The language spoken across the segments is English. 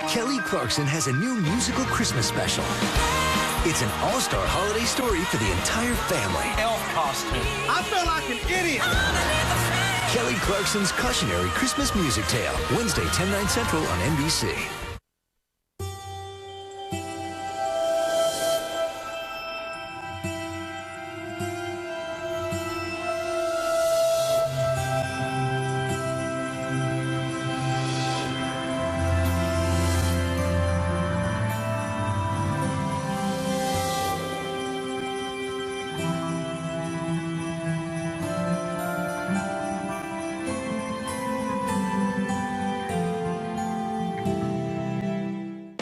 Kelly Clarkson has a new musical Christmas special. It's an all-star holiday story for the entire family. Elf costume. I felt like an idiot. Kelly Clarkson's cautionary Christmas music tale. Wednesday, 10, 9 Central on NBC.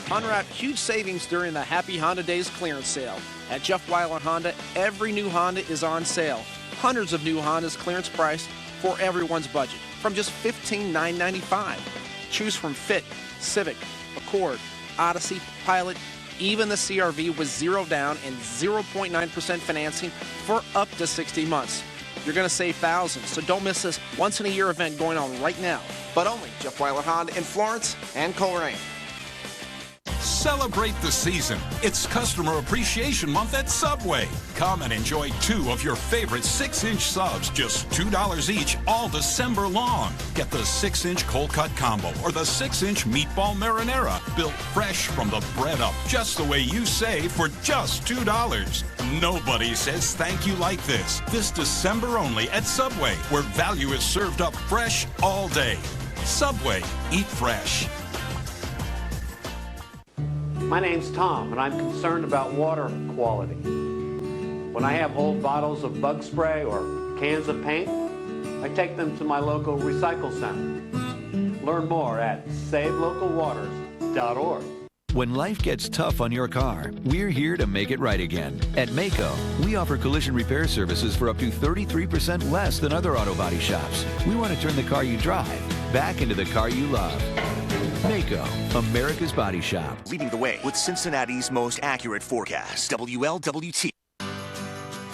Unwrap huge savings during the Happy Honda Days clearance sale. At Jeff Weiler Honda, every new Honda is on sale. Hundreds of new Hondas clearance priced for everyone's budget from just $15,995. Choose from Fit, Civic, Accord, Odyssey, Pilot, even the CRV with 0 down and 0.9% financing for up to 60 months. You're going to save thousands, so don't miss this once-in-a-year event going on right now. But only Jeff Weiler Honda in Florence and Coleraine. Celebrate the season. It's Customer Appreciation Month at Subway. Come and enjoy 2 of your favorite 6-inch subs, just $2 each all December long. Get the 6-inch cold cut combo or the 6-inch meatball marinara, built fresh from the bread up, just the way you say, for just $2. Nobody says thank you like this. This December only at Subway, where value is served up fresh all day. Subway, eat fresh. My name's Tom, and I'm concerned about water quality. When I have old bottles of bug spray or cans of paint, I take them to my local recycle center. Learn more at savelocalwaters.org. When life gets tough on your car, we're here to make it right again. At Maaco, we offer collision repair services for up to 33% less than other auto body shops. We want to turn the car you drive back into the car you love. Maaco, America's Body Shop. Leading the way with Cincinnati's most accurate forecast, WLWT.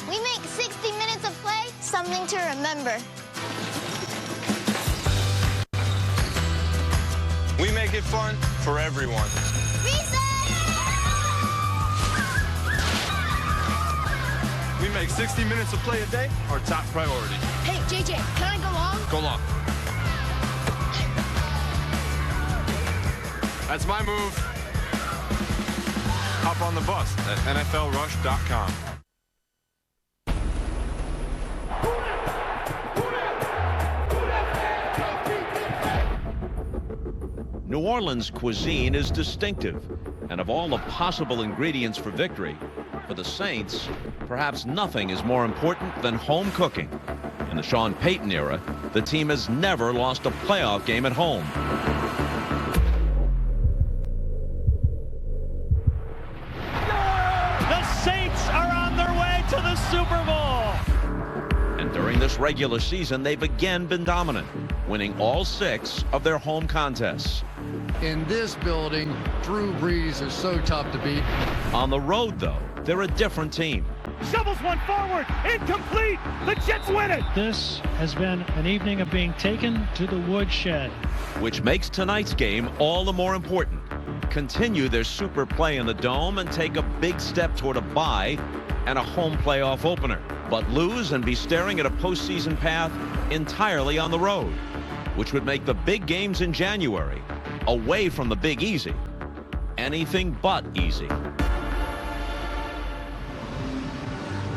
We make 60 minutes of play something to remember. We make it fun for everyone. We make 60 minutes of play a day our top priority. Hey, JJ, can I go long? Go long. That's my move. Hop on the bus at NFLRush.com. New Orleans cuisine is distinctive, and of all the possible ingredients for victory, for the Saints, perhaps nothing is more important than home cooking. In the Sean Payton era, the team has never lost a playoff game at home. The Saints are on their way to the Super Bowl. And during this regular season, they've again been dominant, winning all 6 of their home contests. In this building, Drew Brees is so tough to beat. On the road, though, they're a different team. Shovels one forward, incomplete. The Jets win it. This has been an evening of being taken to the woodshed, which makes tonight's game all the more important. Continue their super play in the Dome and take a big step toward a bye and a home playoff opener, but lose and be staring at a postseason path entirely on the road, which would make the big games in January, away from the Big Easy, anything but easy.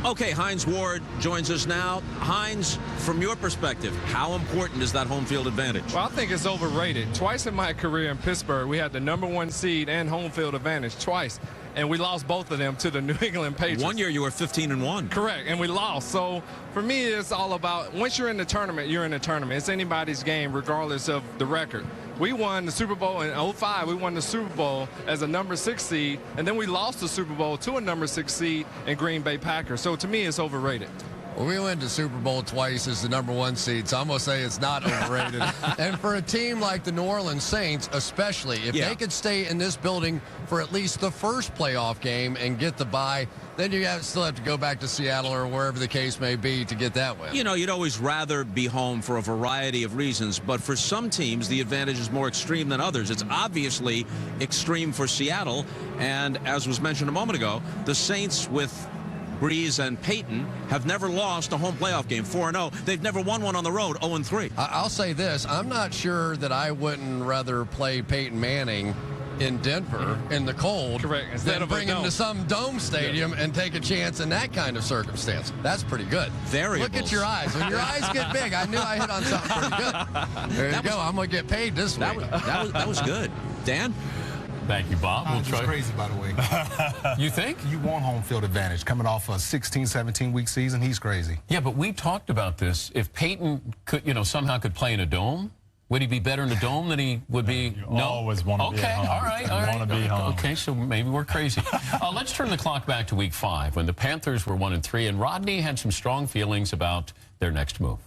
Okay, Hines Ward joins us now. Hines, from your perspective, how important is that home field advantage? Well, I think it's overrated. Twice in my career in Pittsburgh, we had the #1 seed and home field advantage twice, and we lost both of them to the New England Patriots. One year you were 15-1. Correct, and we lost. So for me, it's all about, once you're in the tournament, you're in the tournament. It's anybody's game, regardless of the record. We won the Super Bowl in 2005. We won the Super Bowl as a #6 seed, and then we lost the Super Bowl to a #6 seed in Green Bay Packers. So to me, it's overrated. Well, we went to Super Bowl twice as the #1 seed, so I'm going to say it's not overrated. And for a team like the New Orleans Saints, especially, if they could stay in this building for at least the first playoff game and get the bye, then you still have to go back to Seattle or wherever the case may be to get that win. You know, you'd always rather be home for a variety of reasons, but for some teams, the advantage is more extreme than others. It's obviously extreme for Seattle, and as was mentioned a moment ago, the Saints with Breeze and Peyton have never lost a home playoff game, 4-0. They've never won one on the road, 0-3. I'll say this. I'm not sure that I wouldn't rather play Peyton Manning in Denver in the cold than bring him to some dome stadium and take a chance in that kind of circumstance. That's pretty good. Variables. Look at your eyes. When your eyes get big, I knew I hit on something pretty good. There you go. I'm going to get paid this week. That was good. Dan? Thank you, Bob. It's crazy, by the way. You think? You want home field advantage. Coming off a 16, 17-week season, he's crazy. Yeah, but we talked about this. If Peyton could, somehow could play in a dome, would he be better in a dome than he would be? You always want to be at home. All right. Want to be home. Okay, so maybe we're crazy. Let's turn the clock back to week 5 when the Panthers were 1-3, and Rodney had some strong feelings about their next move.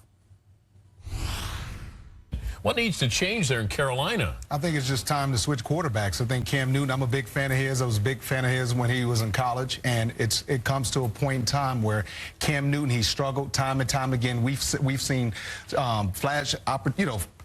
What needs to change there in Carolina? I think it's just time to switch quarterbacks. I think Cam Newton, I'm a big fan of his. I was a big fan of his when he was in college, and it comes to a point in time where Cam Newton, he struggled time and time again. We've seen flash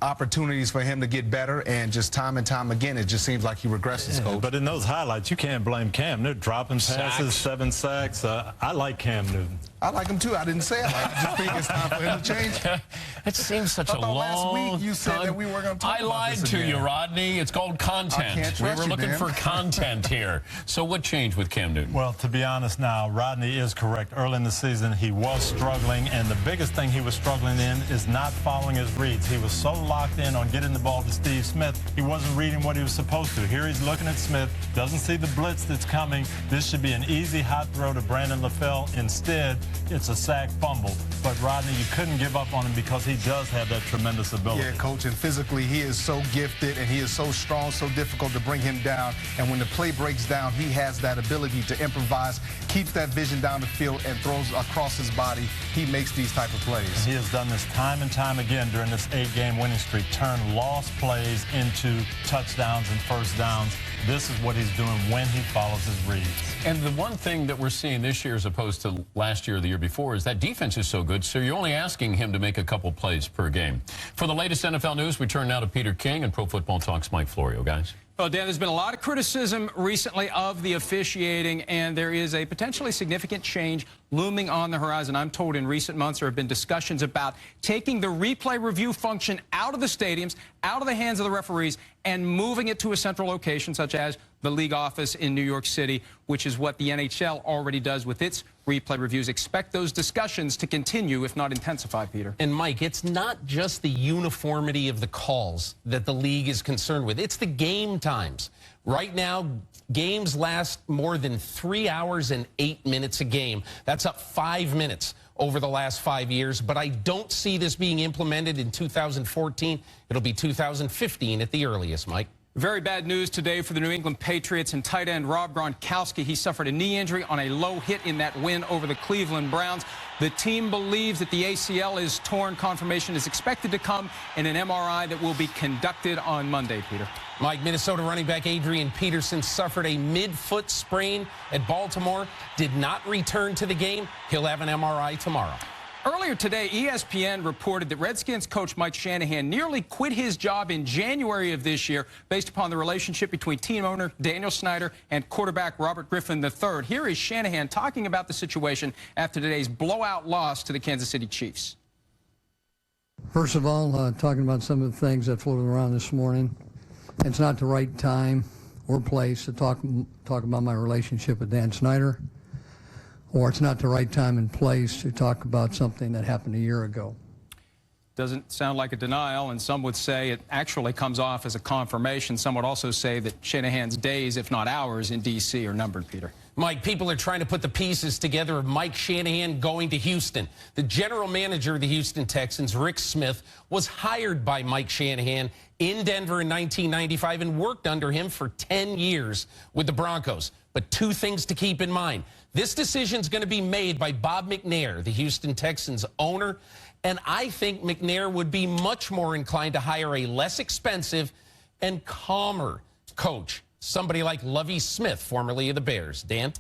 opportunities for him to get better, and just time and time again, it just seems like he regresses, Coach. But in those highlights, you can't blame Cam Newton. Dropping passes, 7 sacks. I like Cam Newton. I like him too. I didn't say I like him. I just think it's time for him to change. It seems such a long last week you said that we were going to talk about this again. I lied to you, Rodney. It's called content. We were looking for content here. So what changed with Cam Newton? Well, to be honest now, Rodney is correct. Early in the season, he was struggling, and the biggest thing he was struggling in is not following his reads. He was so locked in on getting the ball to Steve Smith, he wasn't reading what he was supposed to. Here he's looking at Smith, doesn't see the blitz that's coming. This should be an easy hot throw to Brandon LaFell. Instead, it's a sack fumble. But Rodney, you couldn't give up on him because he does have that tremendous ability. Yeah, Coach, and physically he is so gifted and he is so strong, so difficult to bring him down. And when the play breaks down, he has that ability to improvise, keeps that vision down the field, and throws across his body. He makes these type of plays. And he has done this time and time again during this 8-game winning streak, turn lost plays into touchdowns and first downs. This is what he's doing when he follows his reads. And the one thing that we're seeing this year as opposed to last year or the year before is that defense is so good, so you're only asking him to make a couple plays per game. For the latest NFL news, we turn now to Peter King and Pro Football Talk's Mike Florio, guys. Well, Dan, there's been a lot of criticism recently of the officiating, and there is a potentially significant change looming on the horizon. I'm told in recent months there have been discussions about taking the replay review function out of the stadiums, out of the hands of the referees, and moving it to a central location such as the league office in New York City, which is what the NHL already does with its replay reviews. Expect those discussions to continue, if not intensify, Peter. And, Mike, it's not just the uniformity of the calls that the league is concerned with. It's the game times. Right now, games last more than 3 hours and 8 minutes a game. That's up 5 minutes over the last 5 years, but I don't see this being implemented in 2014. It'll be 2015 at the earliest, Mike. Very bad news today for the New England Patriots and tight end Rob Gronkowski. He suffered a knee injury on a low hit in that win over the Cleveland Browns. The team believes that the ACL is torn. Confirmation is expected to come in an MRI that will be conducted on Monday, Peter. Mike, Minnesota running back Adrian Peterson suffered a mid-foot sprain at Baltimore, did not return to the game. He'll have an MRI tomorrow. Earlier today, ESPN reported that Redskins coach Mike Shanahan nearly quit his job in January of this year based upon the relationship between team owner Daniel Snyder and quarterback Robert Griffin III. Here is Shanahan talking about the situation after today's blowout loss to the Kansas City Chiefs. First of all, talking about some of the things that floated around this morning, it's not the right time or place to talk about my relationship with Dan Snyder, or it's not the right time and place to talk about something that happened a year ago. Doesn't sound like a denial, and some would say it actually comes off as a confirmation. Some would also say that Shanahan's days, if not hours, in D.C. are numbered, Peter. Mike, people are trying to put the pieces together of Mike Shanahan going to Houston. The general manager of the Houston Texans, Rick Smith, was hired by Mike Shanahan in Denver in 1995 and worked under him for 10 years with the Broncos. But two things to keep in mind. This decision is going to be made by Bob McNair, the Houston Texans owner, and I think McNair would be much more inclined to hire a less expensive and calmer coach, somebody like Lovie Smith, formerly of the Bears. Dan?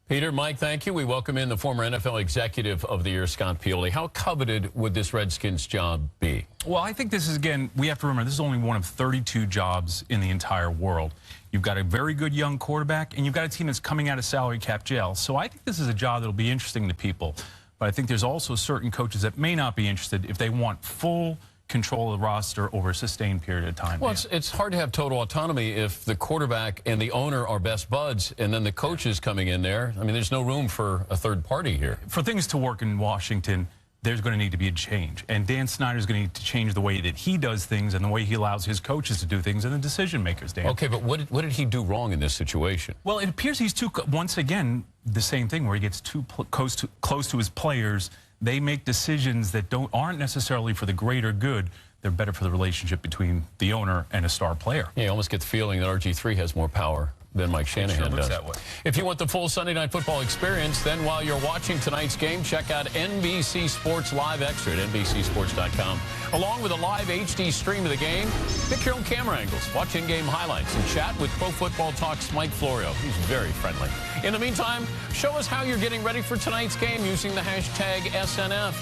Peter, Mike, thank you. We welcome in the former NFL Executive of the Year, Scott Pioli. How coveted would this Redskins job be? Well, I think this is, again, we have to remember, this is only one of 32 jobs in the entire world. You've got a very good young quarterback, and you've got a team that's coming out of salary cap jail. So I think this is a job that will be interesting to people. But I think there's also certain coaches that may not be interested if they want full control of the roster over a sustained period of time. Well, it's hard to have total autonomy if the quarterback and the owner are best buds and then the coach is coming in there. I mean, there's no room for a third party here. For things to work in Washington, there's going to need to be a change. And Dan Snyder's going to need to change the way that he does things and the way he allows his coaches to do things and the decision makers, Dan. Okay, but what did he do wrong in this situation? Well, it appears he's once again, the same thing where he gets too close to his players. They make decisions that aren't necessarily for the greater good. They're better for the relationship between the owner and a star player. Yeah, you almost get the feeling that RG3 has more power than Mike Shanahan does. That way. If you want the full Sunday Night Football experience, then while you're watching tonight's game, check out NBC Sports Live Extra at NBCSports.com. Along with a live HD stream of the game, pick your own camera angles, watch in-game highlights, and chat with Pro Football Talk's Mike Florio. He's very friendly. In the meantime, show us how you're getting ready for tonight's game using the hashtag SNF.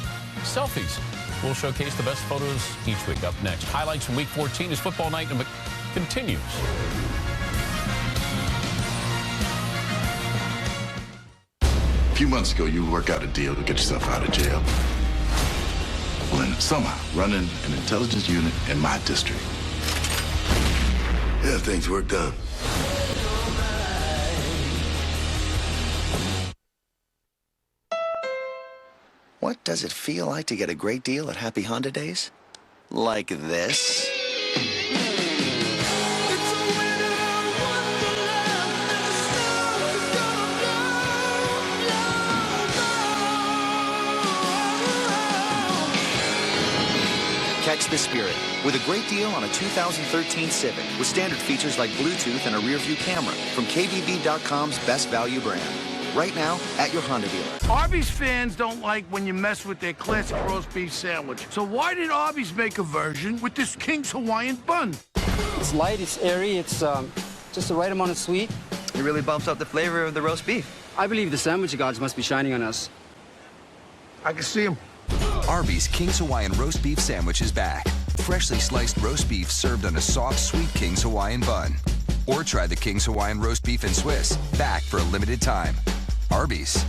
Selfies. We'll showcase the best photos each week. Up next, highlights from Week 14 as football night continues. A few months ago, you worked out a deal to get yourself out of jail. Well, then somehow, running an intelligence unit in my district. Yeah, things worked out. What does it feel like to get a great deal at Happy Honda Days? Like this? Catch the spirit with a great deal on a 2013 Civic with standard features like Bluetooth and a rear-view camera from KBB.com's best value brand. Right now at your Honda dealer. Arby's fans don't like when you mess with their classic roast beef sandwich. So why did Arby's make a version with this King's Hawaiian bun? It's light, it's airy, it's just the right amount of sweet. It really bumps up the flavor of the roast beef. I believe the sandwich gods must be shining on us. I can see them. Arby's King's Hawaiian roast beef sandwich is back. Freshly sliced roast beef served on a soft, sweet King's Hawaiian bun. Or try the King's Hawaiian roast beef and Swiss, back for a limited time. Arby's.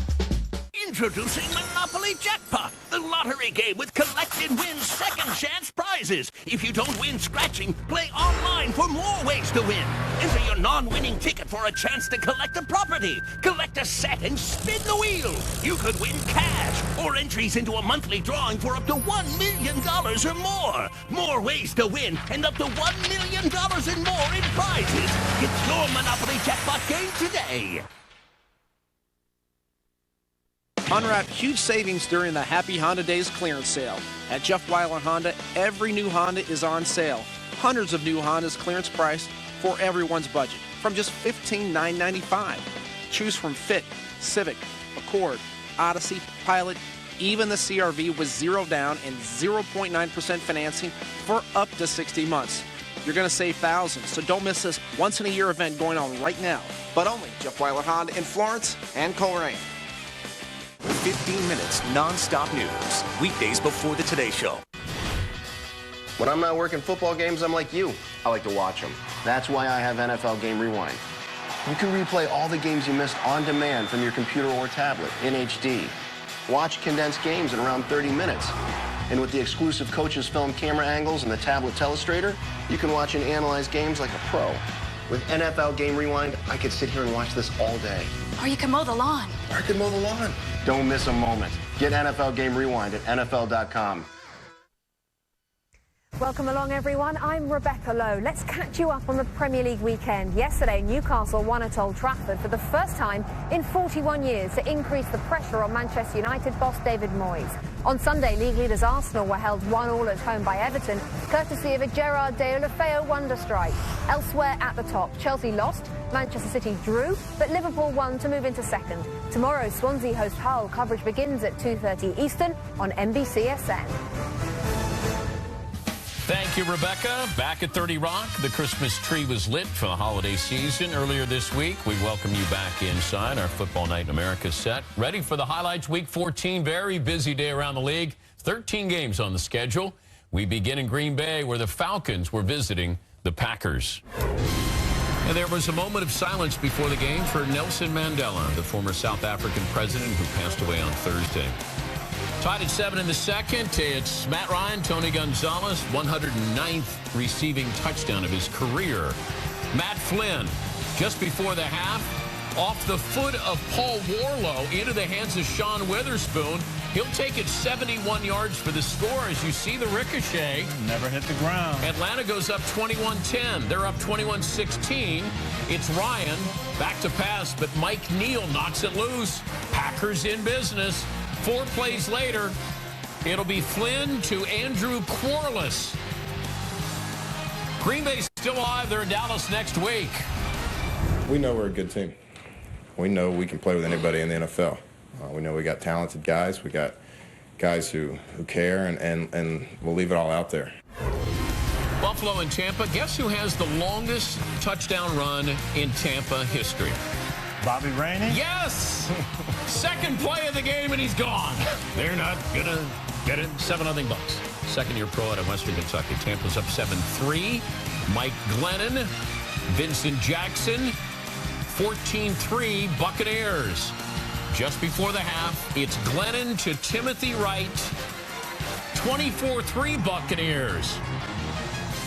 Introducing Monopoly Jackpot, the lottery game with collected wins, second chance prizes. If you don't win scratching, play online for more ways to win. Enter your non-winning ticket for a chance to collect a property. Collect a set and spin the wheel. You could win cash or entries into a monthly drawing for up to $1 million or more. More ways to win and up to $1 million and more in prizes. Get your Monopoly Jackpot game today. Unwrap huge savings during the Happy Honda Days clearance sale. At Jeff Weiler Honda, every new Honda is on sale. Hundreds of new Hondas clearance priced for everyone's budget from just $15,995. Choose from Fit, Civic, Accord, Odyssey, Pilot, even the CR-V with 0 down and 0.9% financing for up to 60 months. You're going to save thousands, so don't miss this once-in-a-year event going on right now. But only Jeff Weiler Honda in Florence and Coleraine. 15 minutes non-stop news. Weekdays before the Today Show. When I'm not working football games, I'm like you. I like to watch them. That's why I have NFL Game Rewind. You can replay all the games you missed on demand from your computer or tablet in HD. Watch condensed games in around 30 minutes. And with the exclusive Coach's Film camera angles and the tablet telestrator, you can watch and analyze games like a pro. With NFL Game Rewind, I could sit here and watch this all day. Or you can mow the lawn. Or I could mow the lawn. Don't miss a moment. Get NFL Game Rewind at NFL.com. Welcome along, everyone. I'm Rebecca Lowe. Let's catch you up on the Premier League weekend. Yesterday, Newcastle won at Old Trafford for the first time in 41 years to increase the pressure on Manchester United boss David Moyes. On Sunday, league leaders Arsenal were held 1-1 at home by Everton, courtesy of a Gerard Deulofeu wonder strike. Elsewhere at the top, Chelsea lost, Manchester City drew, but Liverpool won to move into second. Tomorrow, Swansea host Hull. Coverage begins at 2:30 Eastern on NBCSN. Thank you, Rebecca. Back at 30 Rock, the Christmas tree was lit for the holiday season. Earlier this week, we welcome you back inside our Football Night in America set. Ready for the highlights, Week 14. Very busy day around the league. 13 games on the schedule. We begin in Green Bay, where the Falcons were visiting the Packers. And there was a moment of silence before the game for Nelson Mandela, the former South African president who passed away on Thursday. Tied at 7 in the second, it's Matt Ryan, Tony Gonzalez, 109th receiving touchdown of his career. Matt Flynn, just before the half, off the foot of Paul Warlow into the hands of Sean Witherspoon. He'll take it 71 yards for the score as you see the ricochet. Never hit the ground. Atlanta goes up 21-10. They're up 21-16. It's Ryan, back to pass, but Mike Neal knocks it loose. Packers in business. 4 plays later, it'll be Flynn to Andrew Quarles. Green Bay's still alive. They're in Dallas next week. We know we're a good team. We know we can play with anybody in the NFL. We know we got talented guys. We got guys who care, and we'll leave it all out there. Buffalo and Tampa. Guess who has the longest touchdown run in Tampa history? Bobby Rainey? Yes! Second play of the game, and he's gone. They're not going to get it. 7-0 Bucks. Second-year pro out of Western Kentucky. Tampa's up 7-3. Mike Glennon, Vincent Jackson, 14-3 Buccaneers. Just before the half, it's Glennon to Timothy Wright, 24-3 Buccaneers.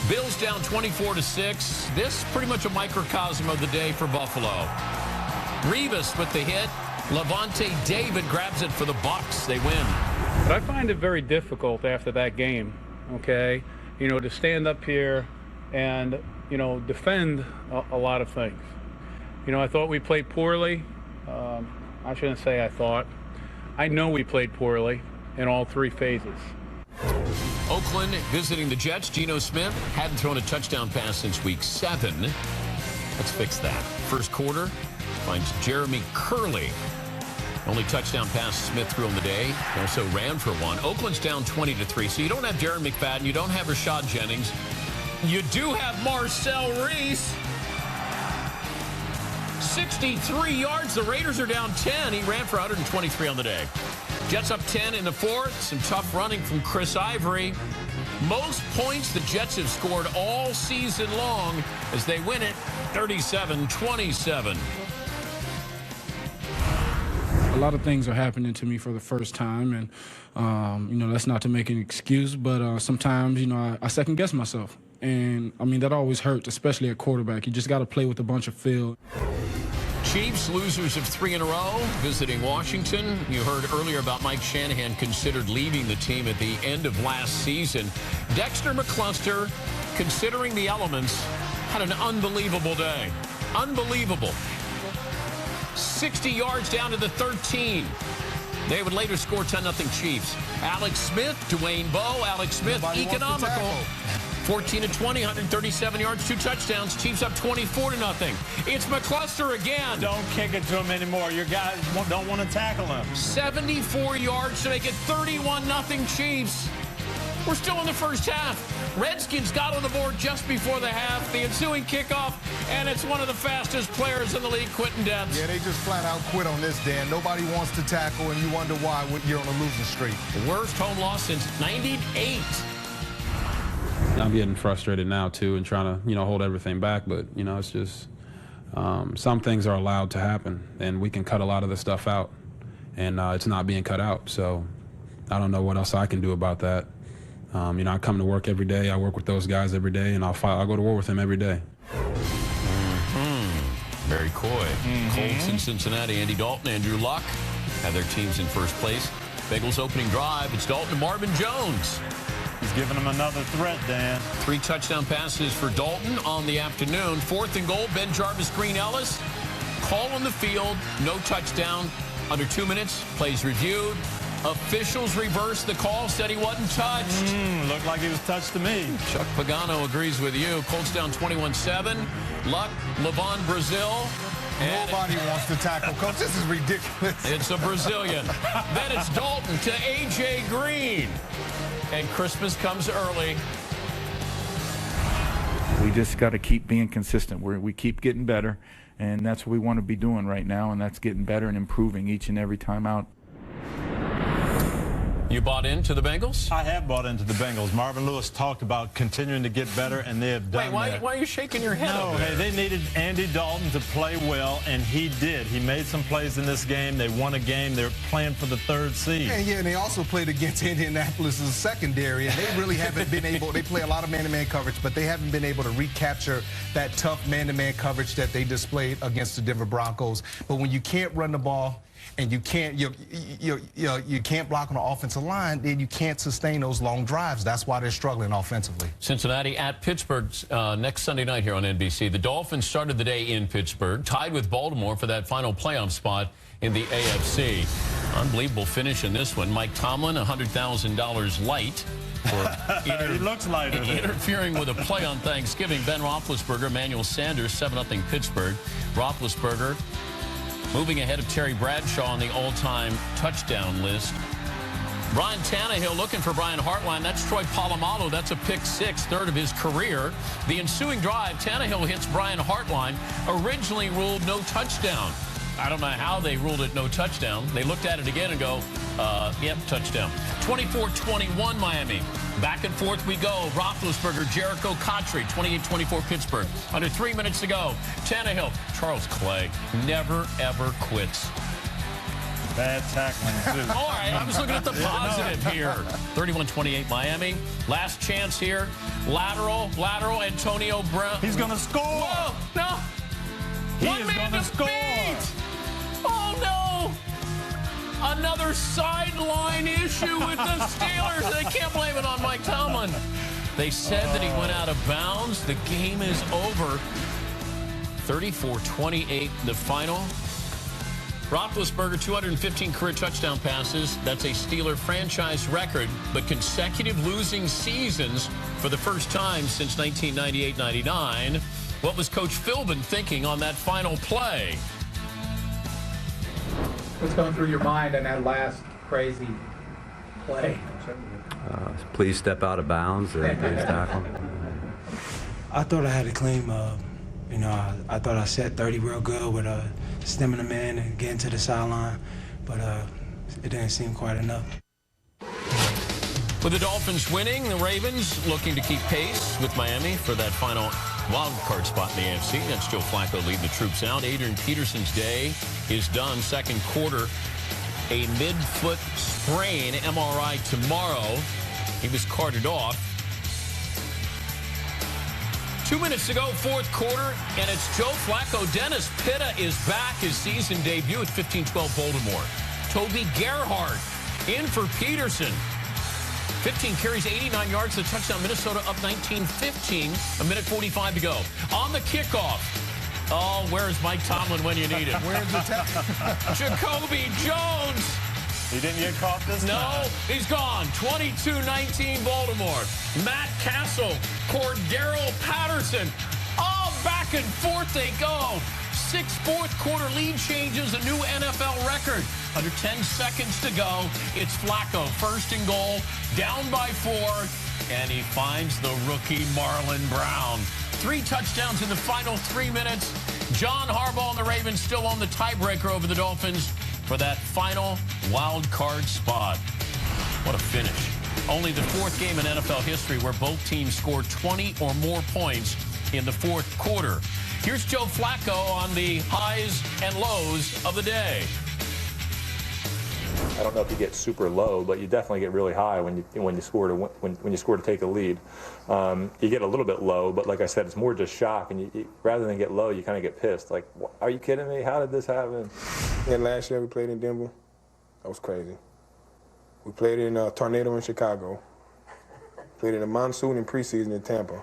Bills down 24-6. This pretty much a microcosm of the day for Buffalo. Revis with the hit. Levante David grabs it for the Bucs. They win. But I find it very difficult after that game, okay, to stand up here and, defend a lot of things. I thought we played poorly. I shouldn't say I thought. I know we played poorly in all 3 phases. Oakland visiting the Jets. Geno Smith hadn't thrown a touchdown pass since week 7. Let's fix that. First quarter finds Jeremy Curley. Only touchdown pass Smith threw on the day. He also ran for one. Oakland's down 20-3. So you don't have Jaron McFadden. You don't have Rashad Jennings. You do have Marcel Reese. 63 yards. The Raiders are down 10. He ran for 123 on the day. Jets up 10 in the fourth. Some tough running from Chris Ivory. Most points the Jets have scored all season long as they win it 37-27. A lot of things are happening to me for the first time, and that's not to make an excuse, but sometimes I second guess myself, and that always hurts, especially at quarterback. You just got to play with a bunch of feel. Chiefs, losers of 3 in a row, visiting Washington. You heard earlier about Mike Shanahan considered leaving the team at the end of last season. Dexter McCluster, considering the elements, had an unbelievable day. Unbelievable. 60 yards down to the 13. They would later score 10-0 Chiefs. Alex Smith, Dwayne Bowe. Alex Smith, economical. 14-20, 137 yards, 2 touchdowns. Chiefs up 24-0. It's McCluster again. Don't kick it to him anymore. Your guys don't want to tackle him. 74 yards to make it 31-0 Chiefs. We're still in the first half. Redskins got on the board just before the half. The ensuing kickoff, and it's one of the fastest players in the league, Quentin Debs. Yeah, they just flat out quit on this, Dan. Nobody wants to tackle, and you wonder why when you're on a losing streak. The worst home loss since '98. I'm getting frustrated now, too, and trying to, hold everything back. But, it's just some things are allowed to happen, and we can cut a lot of the stuff out, and it's not being cut out. So I don't know what else I can do about that. I come to work every day. I work with those guys every day, and I'll go to war with them every day. Very coy. Colts in Cincinnati. Andy Dalton, Andrew Luck have their teams in first place. Bengals opening drive. It's Dalton and Marvin Jones. He's giving him another threat, Dan. 3 touchdown passes for Dalton on the afternoon. 4th and goal, Ben Jarvis, Green Ellis. Call on the field, no touchdown. Under 2 minutes, plays reviewed. Officials reversed the call, said he wasn't touched. Looked like he was touched to me. Chuck Pagano agrees with you. Colts down 21-7. Luck, Levon Brazil. Nobody wants to tackle, Coach. This is ridiculous. It's a Brazilian. Then it's Dalton to A.J. Green. And Christmas comes early. We just got to keep being consistent. We keep getting better, and that's what we want to be doing right now, and that's getting better and improving each and every time out. You bought into the Bengals? I have bought into the Bengals. Marvin Lewis talked about continuing to get better, and they have done that. Why are you shaking your head? No, hey, they needed Andy Dalton to play well, and he did. He made some plays in this game. They won a game. They're playing for the 3rd seed. Yeah, and they also played against Indianapolis' secondary, and they really haven't been able. They play a lot of man-to-man coverage, but they haven't been able to recapture that tough man-to-man coverage that they displayed against the Denver Broncos. But when you can't run the ball, and you can't block on the offensive line, then you can't sustain those long drives. That's why they're struggling offensively. Cincinnati at Pittsburgh next Sunday night here on NBC. The Dolphins started the day in Pittsburgh, tied with Baltimore for that final playoff spot in the AFC. Unbelievable finish in this one. Mike Tomlin, $100,000 light for he looks lighter interfering with a play on Thanksgiving. Ben Roethlisberger, Emmanuel Sanders, 7-0 Pittsburgh. Roethlisberger moving ahead of Terry Bradshaw on the all-time touchdown list. Ryan Tannehill looking for Brian Hartline. That's Troy Polamalu. That's a pick 6, 3rd of his career. The ensuing drive, Tannehill hits Brian Hartline. Originally ruled no touchdown. I don't know how they ruled it no touchdown. They looked at it again and go, yep, touchdown. 24-21 Miami. Back and forth we go. Roethlisberger, Jericho Cotchery, 28-24 Pittsburgh. Under 3 minutes to go. Tannehill, Charles Clay, never, ever quits. Bad tackling, too. All right, I was looking at the positive here. 31-28 Miami. Last chance here. Lateral, Antonio Brown. He's going to score. Whoa, no. He is going to score. Oh, no. Another sideline issue with the Steelers. They can't blame it on Mike Tomlin. They said that he went out of bounds. The game is over. 34-28, the final. Roethlisberger, 215 career touchdown passes. That's a Steeler franchise record, but consecutive losing seasons for the first time since 1998-99. What was Coach Philbin thinking on that final play? What's going through your mind on that last crazy play? Please step out of bounds and please tackle. I thought I had a clean you know, I thought I set 30 real good with stemming them in and getting to the sideline, but it didn't seem quite enough. With the Dolphins winning, the Ravens looking to keep pace with Miami for that final wild card spot in the AFC. That's Joe Flacco leading the troops out. Adrian Peterson's day is done. Second quarter, a mid-foot sprain, MRI tomorrow. He was carted off. 2 minutes to go, fourth quarter, and it's Joe Flacco. Dennis Pitta is back, his season debut at 15-12 Baltimore. Toby Gerhardt in for Peterson. 15 carries, 89 yards, the touchdown. Minnesota up 19-15, a minute 45 to go. On the kickoff. Oh, where's Mike Tomlin when you need him? Where's the Jacoby Jones. He didn't get caught this time. No, he's gone. 22-19 Baltimore. Matt Castle, Cordero Patterson. All back and forth they go. 6 fourth quarter lead changes, a new NFL record. Under 10 seconds to go. It's Flacco, first and goal, down by 4, and he finds the rookie Marlon Brown. 3 touchdowns in the final 3 minutes. John Harbaugh and the Ravens still on the tiebreaker over the Dolphins for that final wild card spot. What a finish. Only the 4th game in NFL history where both teams scored 20 or more points in the 4th quarter. Here's Joe Flacco on the highs and lows of the day. I don't know if you get super low, but you definitely get really high when you score to take a lead. You get a little bit low, but like I said, it's more just shock. And you, rather than get low, you kind of get pissed. Like, are you kidding me? How did this happen? Yeah, last year we played in Denver. That was crazy. We played in a tornado in Chicago. Played in the monsoon and preseason in Tampa.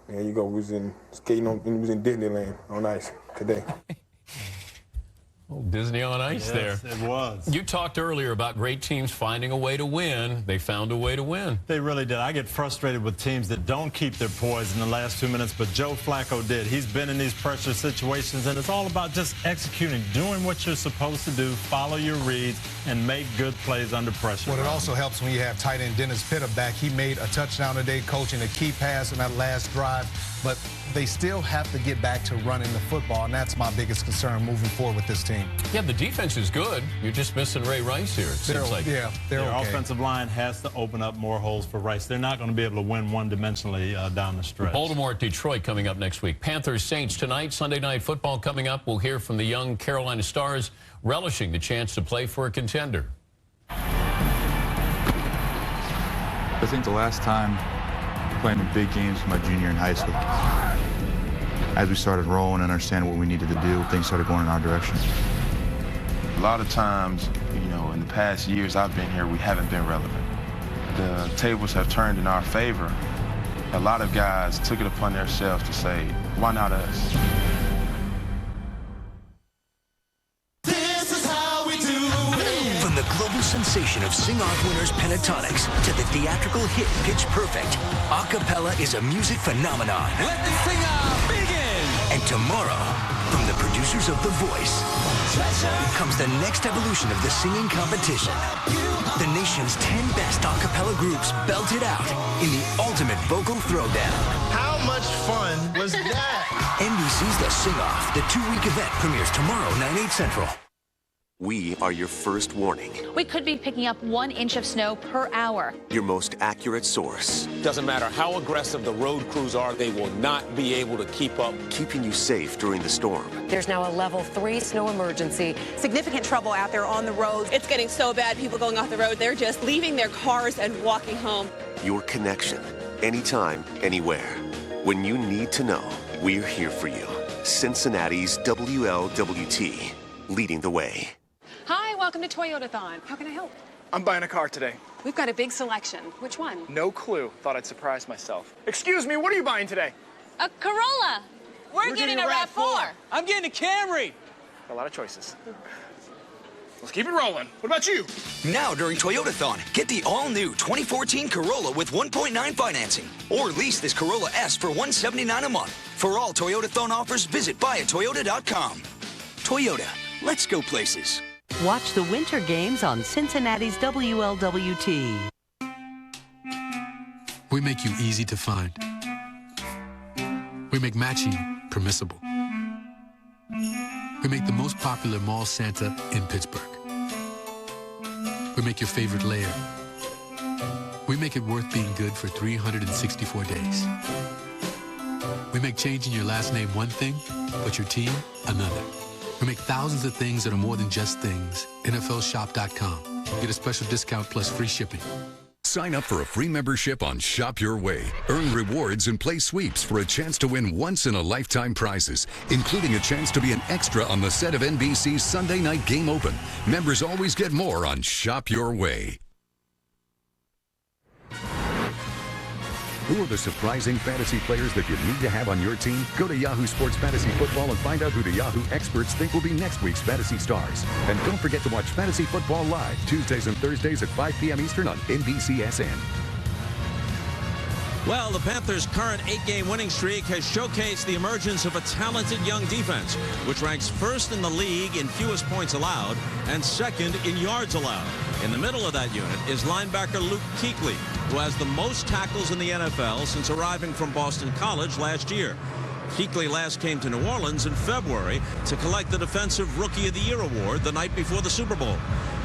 There you go. We was in Disneyland on ice today. Oh, Disney on ice there. Yes, it was. You talked earlier about great teams finding a way to win. They found a way to win. They really did. I get frustrated with teams that don't keep their poise in the last 2 minutes, but Joe Flacco did. He's been in these pressure situations, and it's all about just executing, doing what you're supposed to do, follow your reads, and make good plays under pressure. Well, it also helps when you have tight end Dennis Pitta back. He made a touchdown today, coaching a key pass in that last drive, but they still have to get back to running the football, and that's my biggest concern moving forward with this team. Yeah, the defense is good. You're just missing Ray Rice here, it seems like. Yeah, Their okay. offensive line has to open up more holes for Rice. They're not going to be able to win one-dimensionally down the stretch. Baltimore at Detroit coming up next week. Panthers Saints tonight. Sunday Night Football coming up. We'll hear from the young Carolina Stars relishing the chance to play for a contender. I think the last time playing the big games was my junior year in high school. As we started rolling and understanding what we needed to do, things started going in our direction. A lot of times, you know, in the past years I've been here, we haven't been relevant. The tables have turned in our favor. A lot of guys took it upon themselves to say, why not us? This is how we do it. From the global sensation of sing-off winners Pentatonics to the theatrical hit Pitch Perfect, a cappella is a music phenomenon. Let the sing-off begin! And tomorrow, from the producers of The Voice, comes the next evolution of the singing competition. The nation's 10 best a cappella groups belt it out in the ultimate vocal throwdown. How much fun was that? NBC's The Sing-Off, the 2-week event, premieres tomorrow, 9/8 Central. We are your first warning. We could be picking up 1 inch of snow per hour. Your most accurate source. Doesn't matter how aggressive the road crews are, they will not be able to keep up. Keeping you safe during the storm. There's now a level 3 snow emergency. Significant trouble out there on the roads. It's getting so bad, people going off the road, they're just leaving their cars and walking home. Your connection. Anytime, anywhere. When you need to know, we're here for you. Cincinnati's WLWT. Leading the way. Hi, welcome to Toyotathon. How can I help? I'm buying a car today. We've got a big selection. Which one? No clue. Thought I'd surprise myself. Excuse me, what are you buying today? A Corolla. We're getting a RAV4. I'm getting a Camry. A lot of choices. Let's keep it rolling. What about you? Now during Toyotathon, get the all-new 2014 Corolla with 1.9 financing. Or lease this Corolla S for $179 a month. For all Toyotathon offers, visit buyatoyota.com. Toyota, let's go places. Watch the Winter Games on Cincinnati's WLWT. We make you easy to find. We make matching permissible. We make the most popular mall Santa in Pittsburgh. We make your favorite layer. We make it worth being good for 364 days. We make changing your last name one thing, but your team another. We make thousands of things that are more than just things. NFLshop.com. Get a special discount plus free shipping. Sign up for a free membership on Shop Your Way. Earn rewards and play sweeps for a chance to win once-in-a-lifetime prizes, including a chance to be an extra on the set of NBC's Sunday Night Game Open. Members always get more on Shop Your Way. Who are the surprising fantasy players that you need to have on your team? Go to Yahoo Sports Fantasy Football and find out who the Yahoo experts think will be next week's Fantasy Stars. And don't forget to watch Fantasy Football live Tuesdays and Thursdays at 5 p.m. Eastern on NBCSN. Well, the Panthers' current 8-game winning streak has showcased the emergence of a talented young defense, which ranks first in the league in fewest points allowed and second in yards allowed. In the middle of that unit is linebacker Luke Kuechly, who has the most tackles in the NFL since arriving from Boston College last year. Kuechly last came to New Orleans in February to collect the Defensive Rookie of the Year award the night before the Super Bowl.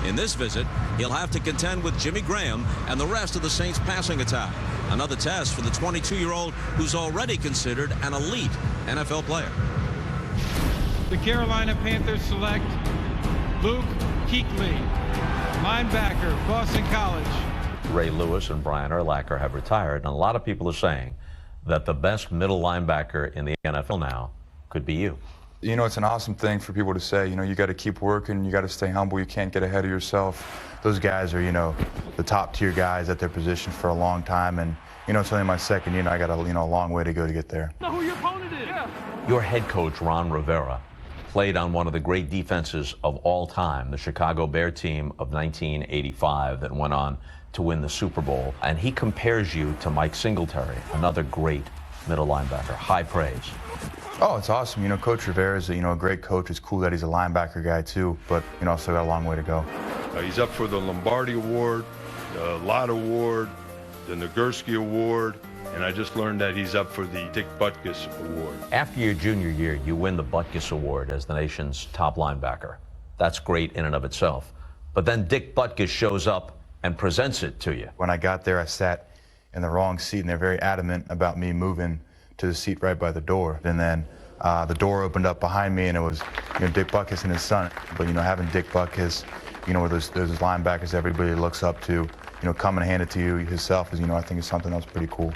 In this visit, he'll have to contend with Jimmy Graham and the rest of the Saints' passing attack. Another test for the 22-year-old who's already considered an elite NFL player. The Carolina Panthers select Luke Kuechly, linebacker, Boston College. Ray Lewis and Brian Urlacher have retired, and a lot of people are saying that the best middle linebacker in the NFL now could be you. You know, it's an awesome thing for people to say. You know, you got to keep working. You got to stay humble. You can't get ahead of yourself. Those guys are, you know, the top tier guys at their position for a long time. And, you know, it's only my second year, and I got a long way to go to get there. Know who your opponent is. Yeah. Your head coach, Ron Rivera, played on one of the great defenses of all time, the Chicago Bear team of 1985 that went on to win the Super Bowl. And he compares you to Mike Singletary, another great middle linebacker. High praise. Oh, it's awesome. You know, Coach Rivera is, a great coach. It's cool that he's a linebacker guy, too. But, you know, still got a long way to go. He's up for the Lombardi Award, the Lott Award, the Nagurski Award, and I just learned that he's up for the Dick Butkus Award. After your junior year, you win the Butkus Award as the nation's top linebacker. That's great in and of itself. But then Dick Butkus shows up and presents it to you. When I got there, I sat in the wrong seat, and they're very adamant about me moving to the seat right by the door. And then the door opened up behind me, and it was, Dick Butkus and his son. But, having Dick Butkus, with those linebackers everybody looks up to, come and hand it to you himself is, I think is something that's pretty cool.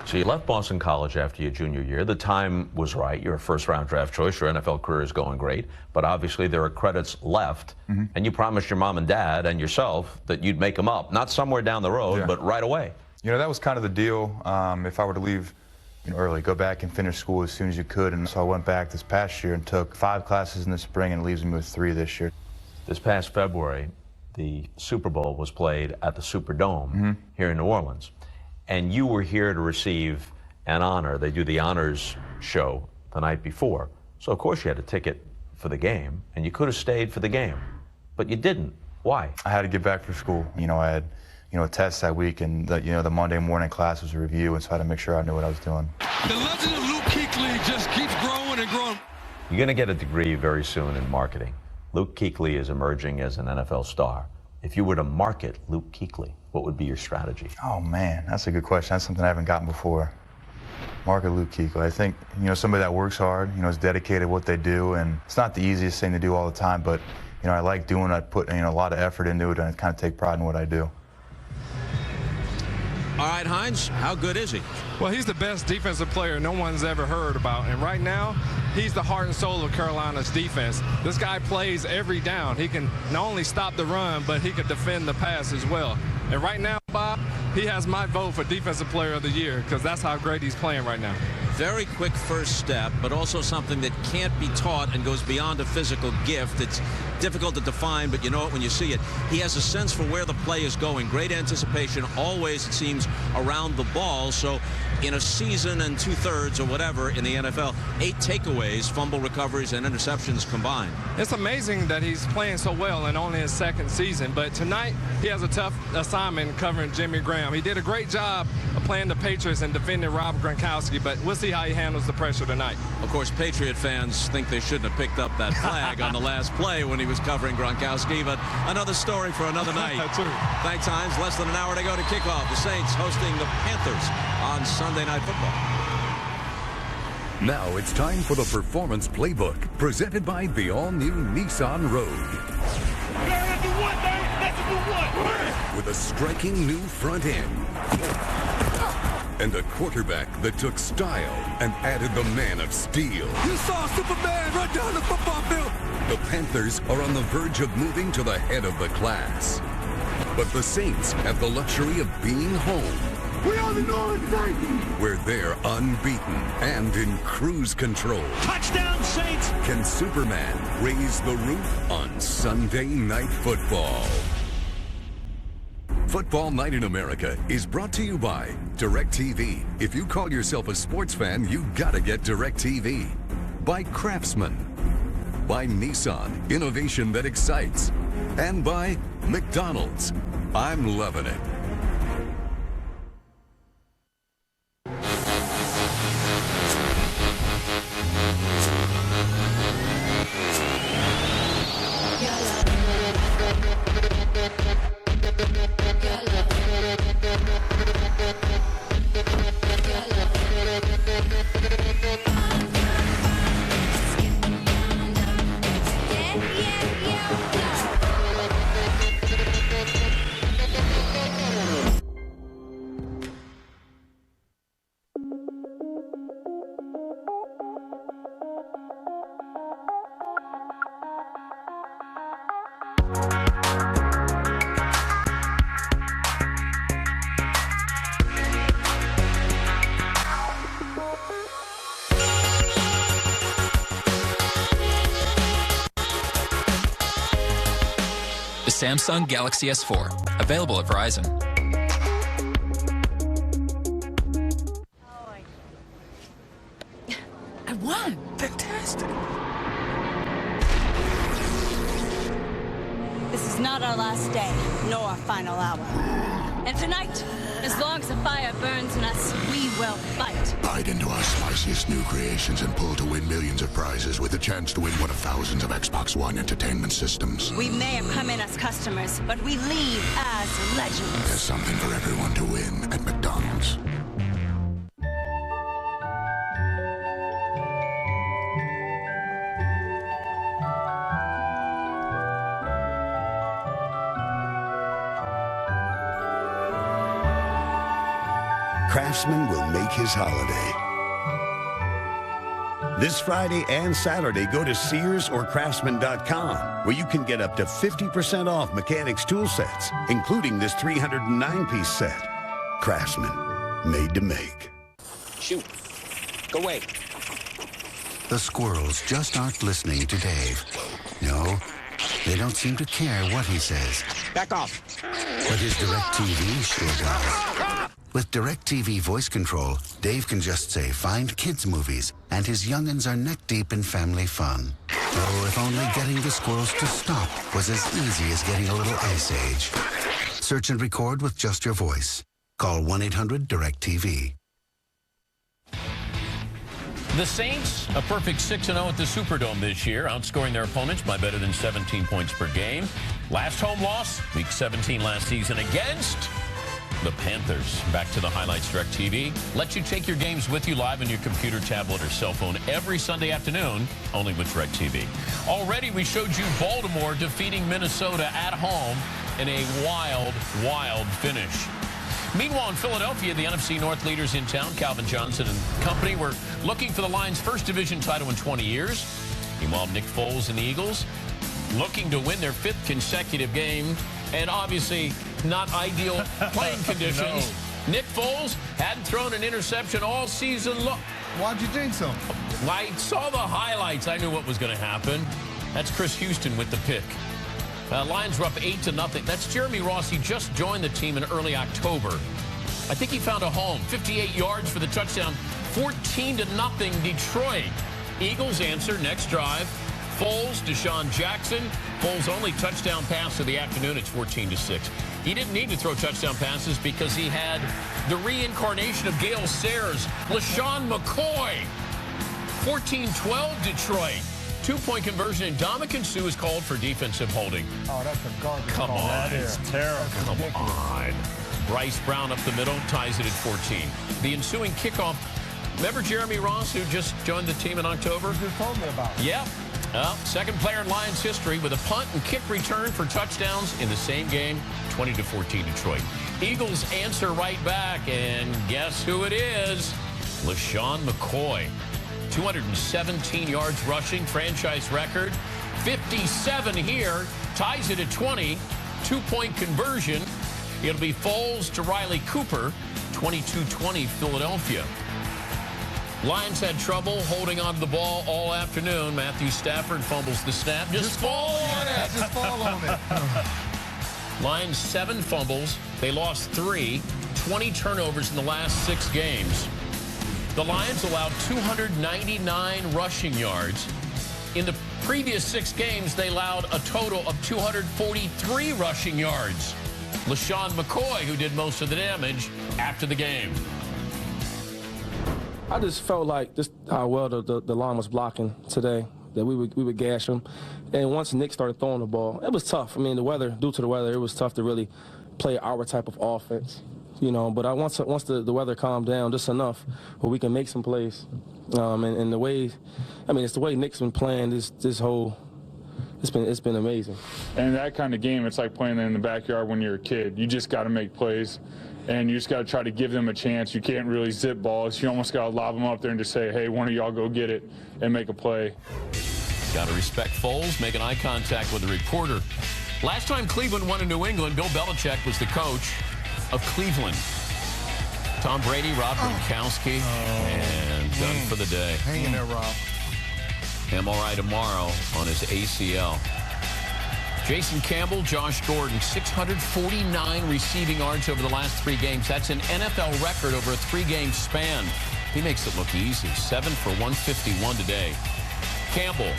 So you left Boston College after your junior year. The time was right. You're a first-round draft choice. Your NFL career is going great. But obviously there are credits left. Mm-hmm. And you promised your mom and dad and yourself that you'd make them up. Not somewhere down the road, but right away. That was kind of the deal. If I were to leave early, go back and finish school as soon as you could. And so I went back this past year and took 5 classes in the spring, and leaves me with 3 this year. This past February, the Super Bowl was played at the Superdome here in New Orleans. And you were here to receive an honor. They do the honors show the night before. So, of course, you had a ticket for the game, and you could have stayed for the game. But you didn't. Why? I had to get back for school. I had, a test that week, and the Monday morning class was a review, and so I had to make sure I knew what I was doing. The legend of Luke Kuechly just keeps growing and growing. You're going to get a degree very soon in marketing. Luke Kuechly is emerging as an NFL star. If you were to market Luke Kuechly, what would be your strategy? Oh, man, that's a good question. That's something I haven't gotten before. Market Luke Kuechly. I think, somebody that works hard, is dedicated to what they do, and it's not the easiest thing to do all the time, but, I like doing it. I put, a lot of effort into it, and I kind of take pride in what I do. All right, Hines, how good is he? Well, he's the best defensive player no one's ever heard about. And right now, he's the heart and soul of Carolina's defense. This guy plays every down. He can not only stop the run, but he can defend the pass as well. And right now, Bob, he has my vote for Defensive Player of the Year because that's how great he's playing right now. Very quick first step, but also something that can't be taught and goes beyond a physical gift. It's difficult to define, but you know it when you see it. He has a sense for where the play is going. Great anticipation, always, it seems, around the ball. So in a season and 2/3 or whatever in the NFL, 8 takeaways, fumble recoveries, and interceptions combined. It's amazing that he's playing so well in only his 2nd season, but tonight he has a tough assignment covering Jimmy Graham. He did a great job of playing the Patriots and defending Rob Gronkowski, but we'll see how he handles the pressure tonight. Of course, Patriot fans think they shouldn't have picked up that flag on the last play when he was covering Gronkowski, but another story for another night. Thanks, Hines. Less than an hour to go to kickoff. The Saints hosting the Panthers on Sunday Night Football. Now it's time for the Performance Playbook, presented by the all-new Nissan Rogue. With a striking new front end and a quarterback that took style and added the man of steel. You saw Superman run down the football field. The Panthers are on the verge of moving to the head of the class. But the Saints have the luxury of being home. We are the Northern Saints, where they're unbeaten and in cruise control. Touchdown, Saints! Can Superman raise the roof on Sunday Night Football? Football Night in America is brought to you by DirecTV. If you call yourself a sports fan, you gotta get DirecTV. By Craftsman. By Nissan, innovation that excites. And by McDonald's. I'm loving it. Samsung Galaxy S4. Available at Verizon. I won. Fantastic. This is not our last day, nor our final hour. And tonight, as long as the fire burns in us, we will fight. Bite into our spiciest new creations and pull to win millions of prizes with a chance to win one of thousands of Xbox One entertainment systems. We may have come in as customers, but we leave as legends. There's something for everyone to win at McDonald's. Craftsman will make his holiday. This Friday and Saturday, go to Sears or Craftsman.com, where you can get up to 50% off mechanics tool sets, including this 309-piece set. Craftsman, made to make. Shoot. Go away. The squirrels just aren't listening to Dave. No, they don't seem to care what he says. Back off. But his DirecTV sure does. With DirecTV voice control, Dave can just say, find kids' movies, and his young'uns are neck-deep in family fun. Oh, if only getting the squirrels to stop was as easy as getting a little Ice Age. Search and record with just your voice. Call 1-800-DirecTV. The Saints, a perfect 6-0 at the Superdome this year, outscoring their opponents by better than 17 points per game. Last home loss, Week 17 last season against the Panthers. Back to the highlights. DirecTV lets you take your games with you live on your computer, tablet, or cell phone every Sunday afternoon, only with DirecTV. Already, we showed you Baltimore defeating Minnesota at home in a wild, wild finish. Meanwhile, in Philadelphia, the NFC North leaders in town, Calvin Johnson and company, were looking for the Lions' first division title in 20 years. Meanwhile, Nick Foles and the Eagles looking to win their 5th consecutive game, and obviously not ideal playing conditions. No. Nick Foles hadn't thrown an interception all season long. Why'd you think so? I saw the highlights. I knew what was going to happen. That's Chris Houston with the pick. Lions were up 8-0. That's Jeremy Ross. He just joined the team in early October. I think he found a home. 58 yards for the touchdown. 14-0 Detroit. Eagles answer next drive. Foles, Deshaun Jackson. Foles' only touchdown pass of the afternoon. It's 14-6. He didn't need to throw touchdown passes because he had the reincarnation of Gale Sayers, LaShawn McCoy. 14-12 Detroit. 2-point conversion, and Ndamukong Suh is called for defensive holding. Oh, that's a garbage Come call. on. That is terrible. Come on. Bryce Brown up the middle, ties it at 14. The ensuing kickoff. Remember Jeremy Ross, who just joined the team in October? You just told me about it. Yeah. Second player in Lions history with a punt and kick return for touchdowns in the same game, 20-14 Detroit. Eagles answer right back, and guess who it is? LaShawn McCoy. 217 yards rushing, franchise record. 57 here, ties it at 20. 2-point conversion. It'll be Foles to Riley Cooper, 22-20 Philadelphia. Lions had trouble holding on to the ball all afternoon. Matthew Stafford fumbles the snap. Just fall on it. Just fall on it. Lions 7 fumbles. They lost 3. 20 turnovers in the last 6 games. The Lions allowed 299 rushing yards. In the previous 6 games, they allowed a total of 243 rushing yards. LaShawn McCoy, who did most of the damage after the game. I just felt like just how well the line was blocking today, that we would gash them. And once Nick started throwing the ball, it was tough. I mean, due to the weather, it was tough to really play our type of offense. You know, but once the weather calmed down just enough where we can make some plays, and the way, I mean, it's the way Nick's been playing this whole. It's been amazing. And that kind of game, it's like playing in the backyard when you're a kid. You just got to make plays, and you just got to try to give them a chance. You can't really zip balls. You almost got to lob them up there and just say, hey, one of y'all go get it and make a play. Got to respect Foles, making eye contact with the reporter. Last time Cleveland won in New England, Bill Belichick was the coach of Cleveland. Tom Brady, Rob Gronkowski, and done for the day. Hang in there, Rob. MRI tomorrow on his ACL. Jason Campbell, Josh Gordon, 649 receiving yards over the last 3 games. That's an NFL record over a 3-game span. He makes it look easy. 7 for 151 today. Campbell,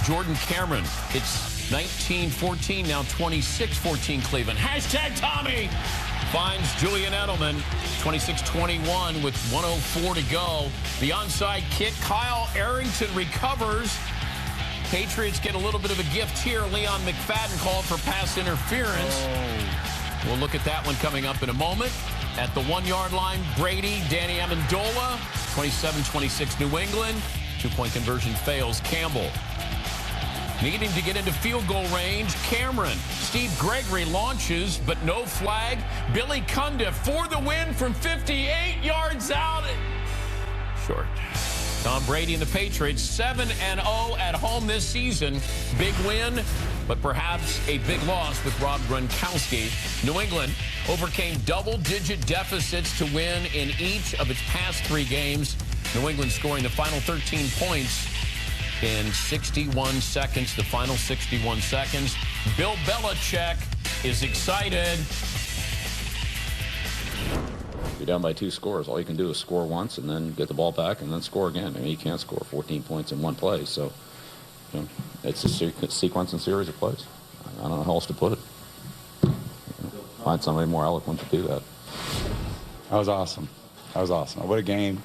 Jordan Cameron. It's 19-14, now 26-14 Cleveland. Hashtag Tommy finds Julian Edelman. 26-21 with 1:04 to go. The onside kick. Kyle Arrington recovers. Patriots get a little bit of a gift here. Leon McFadden called for pass interference. We'll look at that one coming up in a moment. At the 1-yard line, Brady, Danny Amendola, 27-26 New England. 2-point conversion fails. Campbell needing to get into field goal range. Cameron, Steve Gregory launches, but no flag. Billy Cundiff for the win from 58 yards out. Short. Tom Brady and the Patriots 7-0 at home this season. Big win, but perhaps a big loss with Rob Gronkowski. New England overcame double-digit deficits to win in each of its past 3 games. New England scoring the final 13 points in 61 seconds, the final 61 seconds. Bill Belichick is excited. You're down by 2 scores. All you can do is score once and then get the ball back and then score again. I mean, you can't score 14 points in one play. So, you know, it's a sequence and series of plays. I don't know how else to put it. Find somebody more eloquent to do that. That was awesome. That was awesome. What a game.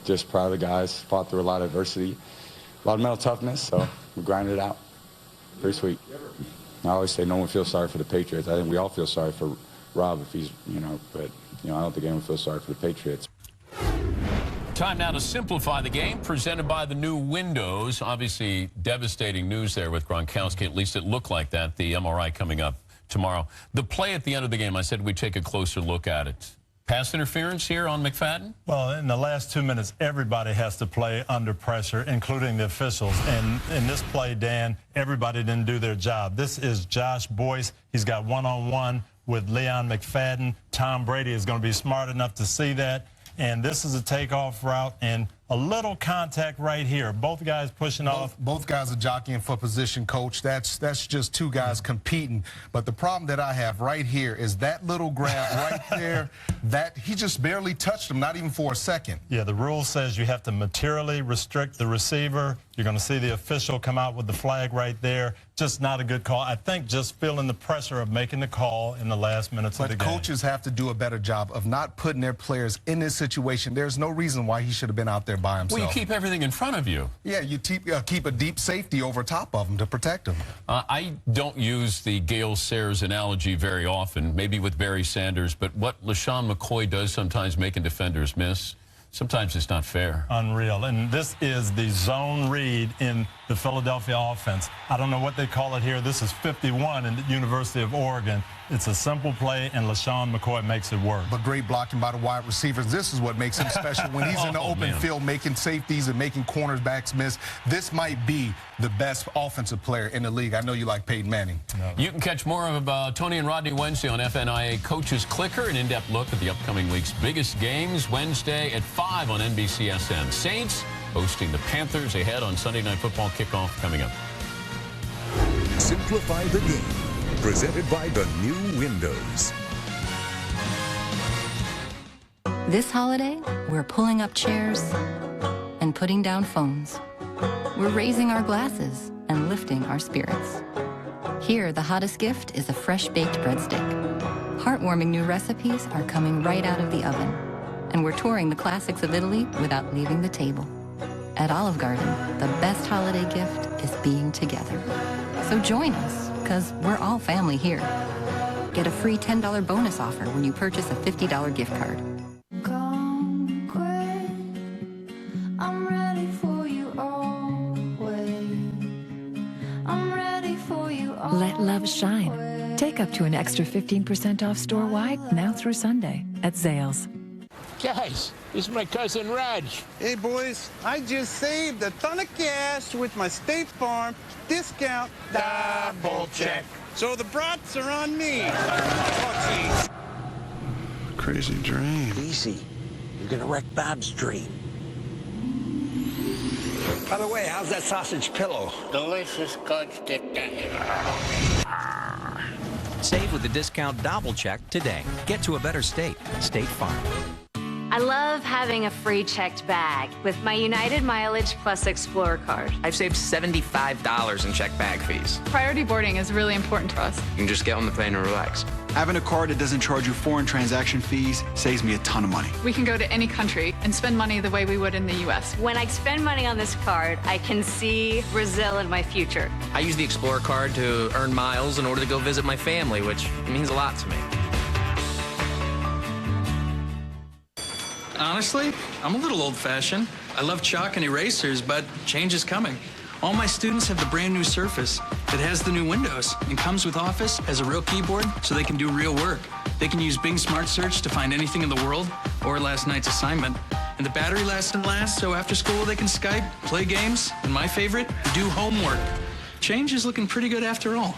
Just proud of the guys. Fought through a lot of adversity, a lot of mental toughness, so we grinded it out. Pretty sweet. I always say no one feels sorry for the Patriots. I think we all feel sorry for Rob if he's, but, I don't think anyone feels sorry for the Patriots. Time now to simplify the game, presented by the new Windows. Obviously, devastating news there with Gronkowski. At least it looked like that. The MRI coming up tomorrow. The play at the end of the game, I said we'd take a closer look at it. Pass interference here on McFadden? Well, in the last 2 minutes, everybody has to play under pressure, including the officials. And in this play, Dan, everybody didn't do their job. This is Josh Boyce. He's got one-on-one with Leon McFadden. Tom Brady is going to be smart enough to see that. And this is a takeoff route and a little contact right here. Both guys pushing off. Both guys are jockeying for position, Coach. That's just 2 guys competing. But the problem that I have right here is that little grab right there, that he just barely touched him, not even for a second. Yeah, the rule says you have to materially restrict the receiver. You're going to see the official come out with the flag right there. Just not a good call. I think just feeling the pressure of making the call in the last minutes of the game. But coaches have to do a better job of not putting their players in this situation. There's no reason why he should have been out there by himself. Well, you keep everything in front of you. Yeah, you keep a deep safety over top of him to protect him. I don't use the Gale Sayers analogy very often, maybe with Barry Sanders, but what LaShawn McCoy does sometimes making defenders miss, sometimes it's not fair. Unreal. And this is the zone read in the Philadelphia offense. I don't know what they call it here. This is 51 in the University of Oregon. It's a simple play, and LaShawn McCoy makes it work. But great blocking by the wide receivers. This is what makes him special. When he's in the open field making safeties and making cornerbacks miss, this might be the best offensive player in the league. I know you like Peyton Manning. No. You can catch more of Tony and Rodney Wednesday on FNIA Coaches Clicker, an in-depth look at the upcoming week's biggest games, Wednesday at 5 on NBCSN. Saints hosting the Panthers ahead on Sunday Night Football kickoff coming up. Simplify the game. Presented by the new Windows. This holiday, we're pulling up chairs and putting down phones. We're raising our glasses and lifting our spirits. Here, the hottest gift is a fresh-baked breadstick. Heartwarming new recipes are coming right out of the oven. And we're touring the classics of Italy without leaving the table. At Olive Garden, the best holiday gift is being together. So join us, because we're all family here. Get a free $10 bonus offer when you purchase a $50 gift card. I'm ready for you always. I'm ready for you always. Let love shine. Take up to an extra 15% off store-wide now through Sunday at Zales. Guys, this is my cousin Raj. Hey, boys, I just saved a ton of cash with my State Farm discount double check. So the brats are on me. Oh, Crazy dream. Easy. You're gonna wreck Bob's dream. By the way, how's that sausage pillow? Delicious, good stick. Save with the discount double check today. Get to a better state. State Farm. I love having a free checked bag with my United Mileage Plus Explorer card. I've saved $75 in checked bag fees. Priority boarding is really important to us. You can just get on the plane and relax. Having a card that doesn't charge you foreign transaction fees saves me a ton of money. We can go to any country and spend money the way we would in the U.S. When I spend money on this card, I can see Brazil in my future. I use the Explorer card to earn miles in order to go visit my family, which means a lot to me. Honestly, I'm a little old-fashioned. I love chalk and erasers, but change is coming. All my students have the brand new Surface that has the new Windows and comes with Office, has a real keyboard, so they can do real work. They can use Bing Smart Search to find anything in the world, or last night's assignment. And the battery lasts and lasts, so after school they can Skype, play games, and my favorite, do homework. Change is looking pretty good after all.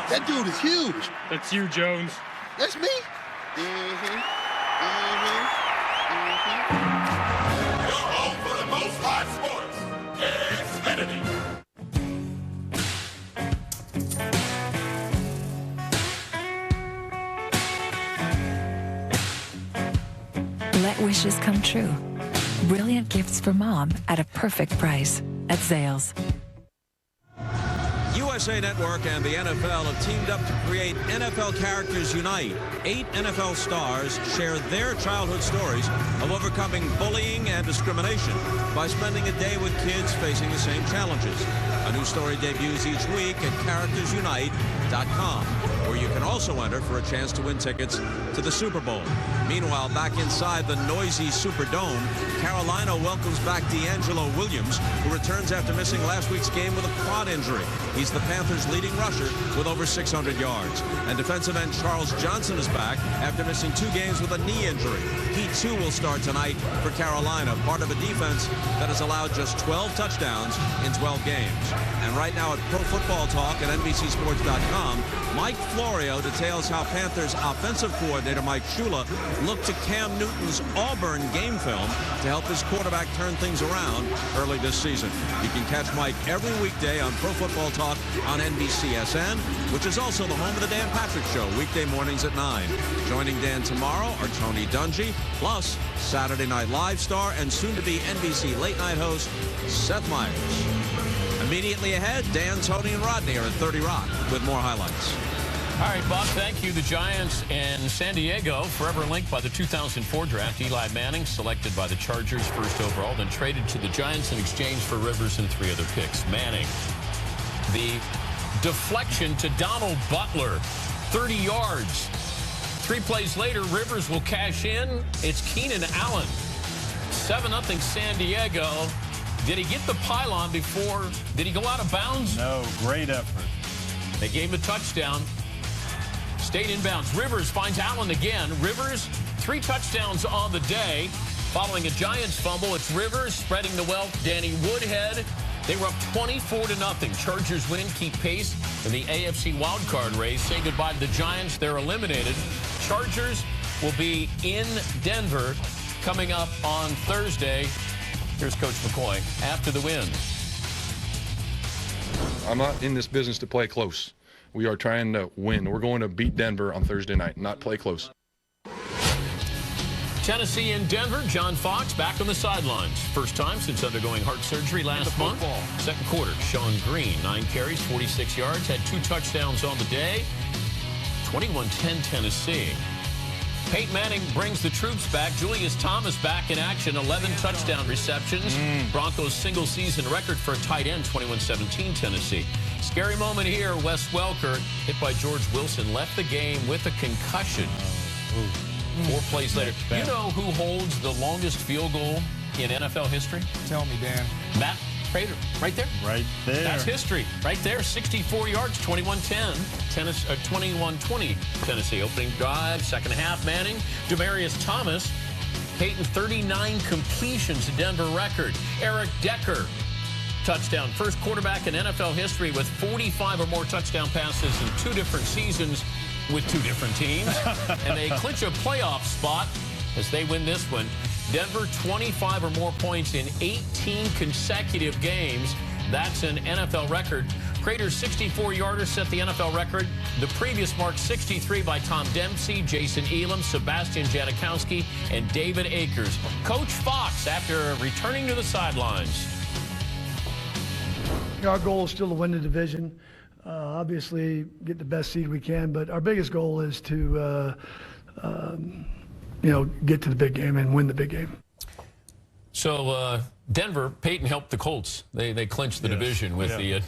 That dude is huge. That's you, Jones. That's me? Your home for the most live sports. Xfinity. Let wishes come true. Brilliant gifts for mom at a perfect price at Zales. USA Network and the NFL have teamed up to create NFL Characters Unite. 8 NFL stars share their childhood stories of overcoming bullying and discrimination by spending a day with kids facing the same challenges. A new story debuts each week at charactersunite.com, where you can also enter for a chance to win tickets to the Super Bowl. Meanwhile, back inside the noisy Superdome, Carolina welcomes back D'Angelo Williams, who returns after missing last week's game with a quad injury. He's the Panthers' leading rusher with over 600 yards. And defensive end Charles Johnson is back after missing 2 games with a knee injury. He, too, will start tonight for Carolina, part of a defense that has allowed just 12 touchdowns in 12 games. And right now at Pro Football Talk at NBCSports.com, Mike Florio details how Panthers offensive coordinator Mike Shula looked to Cam Newton's Auburn game film to help his quarterback turn things around early this season. You can catch Mike every weekday on Pro Football Talk on NBCSN, which is also the home of the Dan Patrick Show, weekday mornings at 9. Joining Dan tomorrow are Tony Dungy, plus Saturday Night Live star and soon-to-be NBC late-night host Seth Meyers. Immediately ahead, Dan, Tony, and Rodney are at 30 Rock with more highlights. All right, Bob, thank you. The Giants and San Diego, forever linked by the 2004 draft. Eli Manning selected by the Chargers first overall, then traded to the Giants in exchange for Rivers and 3 other picks. Manning, the deflection to Donald Butler, 30 yards. 3 plays later, Rivers will cash in. It's Keenan Allen. 7-0 San Diego. Did he get the pylon before? Did he go out of bounds? No, great effort. They gave him a touchdown. Stayed in bounds. Rivers finds Allen again. Rivers, 3 touchdowns on the day. Following a Giants fumble, it's Rivers spreading the wealth. Danny Woodhead. They were up 24-0. Chargers win, keep pace in the AFC wildcard race. Say goodbye to the Giants. They're eliminated. Chargers will be in Denver coming up on Thursday. Here's Coach McCoy after the win. I'm not in this business to play close. We are trying to win. We're going to beat Denver on Thursday night, not play close. Tennessee in Denver. John Fox back on the sidelines. First time since undergoing heart surgery last month. Second quarter, Sean Green, 9 carries, 46 yards, had 2 touchdowns on the day. 21-10 Tennessee. Peyton Manning brings the troops back. Julius Thomas back in action, 11 touchdown receptions. Broncos single season record for a tight end, 21-17 Tennessee. Scary moment here. Wes Welker, hit by George Wilson, left the game with a concussion. 4 plays later. You know who holds the longest field goal in NFL history? Tell me, Dan. Matt Prater, right there. Right there. That's history. Right there, 64 yards, 21-10. 21-20 Tennessee. Opening drive, second half, Manning. Demaryius Thomas. Peyton, 39 completions, Denver record. Eric Decker, touchdown. First quarterback in NFL history with 45 or more touchdown passes in 2 different seasons with 2 different teams. And they clinch a playoff spot as they win this one. Denver, 25 or more points in 18 consecutive games. That's an NFL record. Prater's 64-yarder set the NFL record. The previous mark, 63 by Tom Dempsey, Jason Elam, Sebastian Janikowski, and David Akers. Coach Fox, after returning to the sidelines. Our goal is still to win the division. Obviously, get the best seed we can, but our biggest goal is to, get to the big game and win the big game. So Denver, Peyton helped the Colts. They clinched the division with the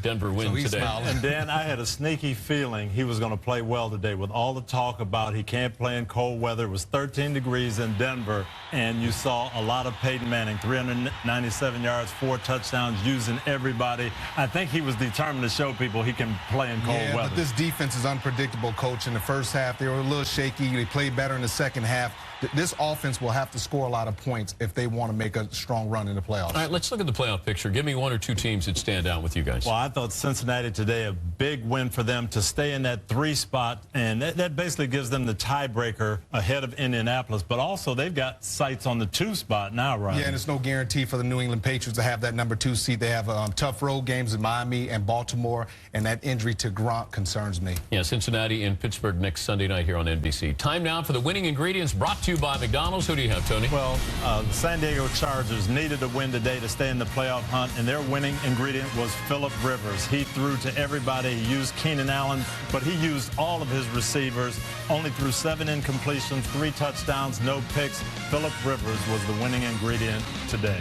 Denver win today. And Dan, I had a sneaky feeling he was going to play well today with all the talk about he can't play in cold weather. It was 13 degrees in Denver, and you saw a lot of Peyton Manning, 397 yards, 4 touchdowns, using everybody. I think he was determined to show people he can play in cold weather. But this defense is unpredictable, Coach. In the first half, they were a little shaky. They played better in the second half. This offense will have to score a lot of points if they want to make a strong run in the playoffs. All right, let's look at the playoff picture. Give me 1 or 2 teams that stand out with you guys. Well, I thought Cincinnati today, a big win for them to stay in that 3 spot, and that basically gives them the tiebreaker ahead of Indianapolis. But also, they've got sights on the 2 spot now, Ryan. Yeah, and it's no guarantee for the New England Patriots to have that number 2 seed. They have tough road games in Miami and Baltimore, and that injury to Gronk concerns me. Yeah, Cincinnati and Pittsburgh next Sunday night here on NBC. Time now for the winning ingredients brought to you by McDonald's. Who do you have, Tony? Well, the San Diego Chargers needed a win today to stay in the playoff hunt, and their winning ingredient was Phillip Rivers. He threw to everybody. He used Keenan Allen, but he used all of his receivers. Only threw 7 incompletions, 3 touchdowns, no picks. Phillip Rivers was the winning ingredient today.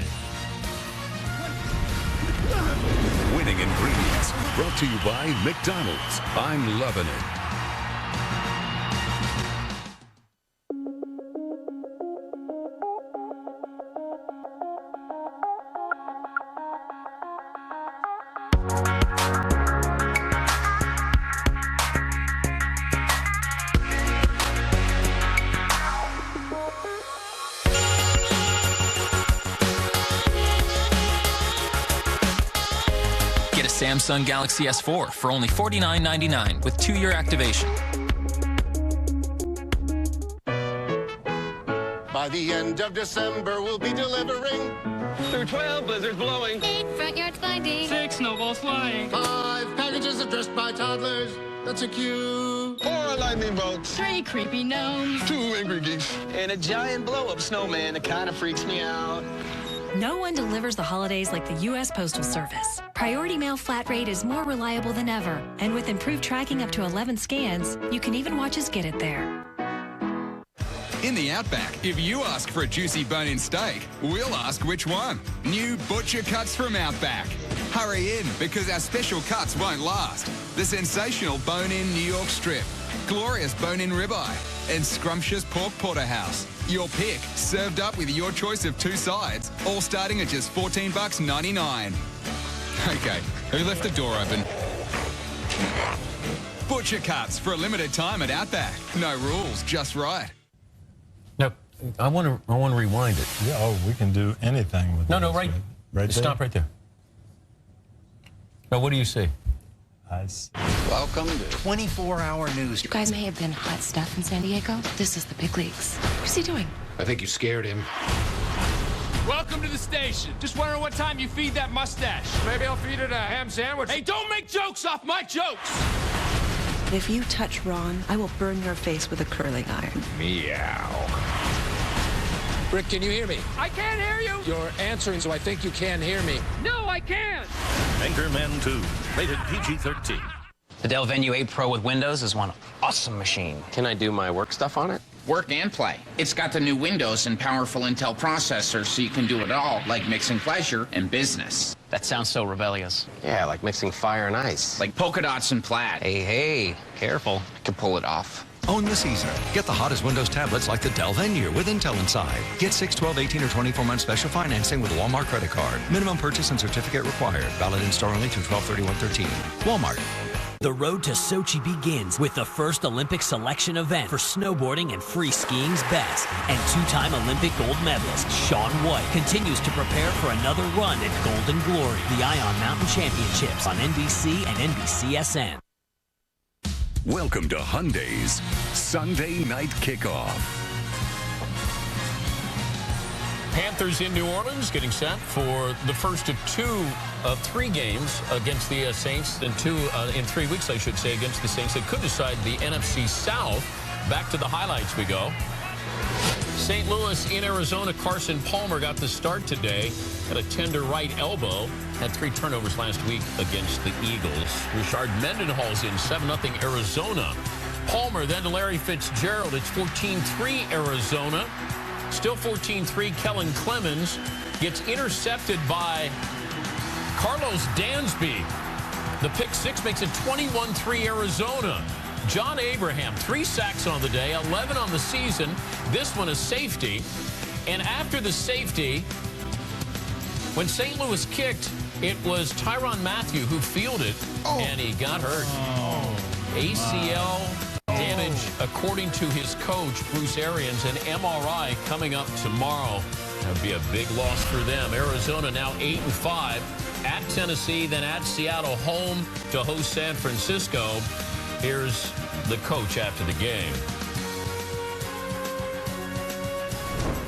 Winning ingredients brought to you by McDonald's. I'm loving it. Samsung Galaxy S4 for only $49.99 with 2-year activation. By the end of December, we'll be delivering through 12 blizzards blowing, 8 front yards blinding, 6 snowballs flying, 5 packages addressed by toddlers. That's a cue. 4 lightning bolts, 3 creepy gnomes, 2 angry geeks, and a giant blow-up snowman that kind of freaks me out. No one delivers the holidays like the U.S. Postal Service. Priority Mail Flat Rate is more reliable than ever. And with improved tracking up to 11 scans, you can even watch us get it there. In the Outback, if you ask for a juicy bone-in steak, we'll ask which one. New Butcher Cuts from Outback. Hurry in, because our special cuts won't last. The sensational bone-in New York strip, glorious bone-in ribeye, and scrumptious pork porterhouse. Your pick, served up with your choice of 2 sides, all starting at just $14.99. Okay, who left the door open? Butcher Cuts for a limited time at Outback. No rules, just right. No, I want to rewind it. Yeah, oh, we can do anything with No, right stop right there. Now, what do you see? Welcome to 24-hour news. You guys may have been hot stuff in San Diego. This is the big leagues. What's he doing? I think you scared him. Welcome to the station. Just wondering what time you feed that mustache. Maybe I'll feed it a ham sandwich. Hey, don't make jokes off my jokes! If you touch Ron, I will burn your face with a curling iron. Meow. Rick, can you hear me? I can't hear you! You're answering, so I think you can hear me. No, I can't! Anchorman 2, rated PG-13. The Dell Venue 8 Pro with Windows is one awesome machine. Can I do my work stuff on it? Work and play. It's got the new Windows and powerful Intel processors, so you can do it all, like mixing pleasure and business. That sounds so rebellious. Yeah, like mixing fire and ice. Like polka dots and plaid. Hey, careful. I can pull it off. Own the season. Get the hottest Windows tablets like the Dell Venue with Intel inside. Get 6, 12, 18, or 24-month special financing with a Walmart credit card. Minimum purchase and certificate required. Valid in store only through 12/31/13. Walmart. The road to Sochi begins with the first Olympic selection event for snowboarding and free skiing's best. And two-time Olympic gold medalist Shaun White continues to prepare for another run at Golden Glory, the Ion Mountain Championships on NBC and NBCSN. Welcome to Hyundai's Sunday Night Kickoff. Panthers in New Orleans getting set for the first of 3 games against the Saints, and 2 in 3 weeks, I should say, against the Saints that could decide the NFC South. Back to the highlights we go. St. Louis in Arizona. Carson Palmer got the start today. Had a tender right elbow. Had 3 turnovers last week against the Eagles. Richard Mendenhall's in 7-0 Arizona. Palmer then to Larry Fitzgerald. It's 14-3 Arizona. Still 14-3. Kellen Clemens gets intercepted by Carlos Dansby. The pick 6 makes it 21-3 Arizona. John Abraham, 3 sacks on the day, 11 on the season. This one a safety. And after the safety, when St. Louis kicked, it was Tyrann Mathieu who fielded, and he got hurt. ACL damage, according to his coach, Bruce Arians. An MRI coming up tomorrow. That would be a big loss for them. Arizona now 8-5. At Tennessee, then at Seattle, home to host San Francisco. Here's the coach after the game.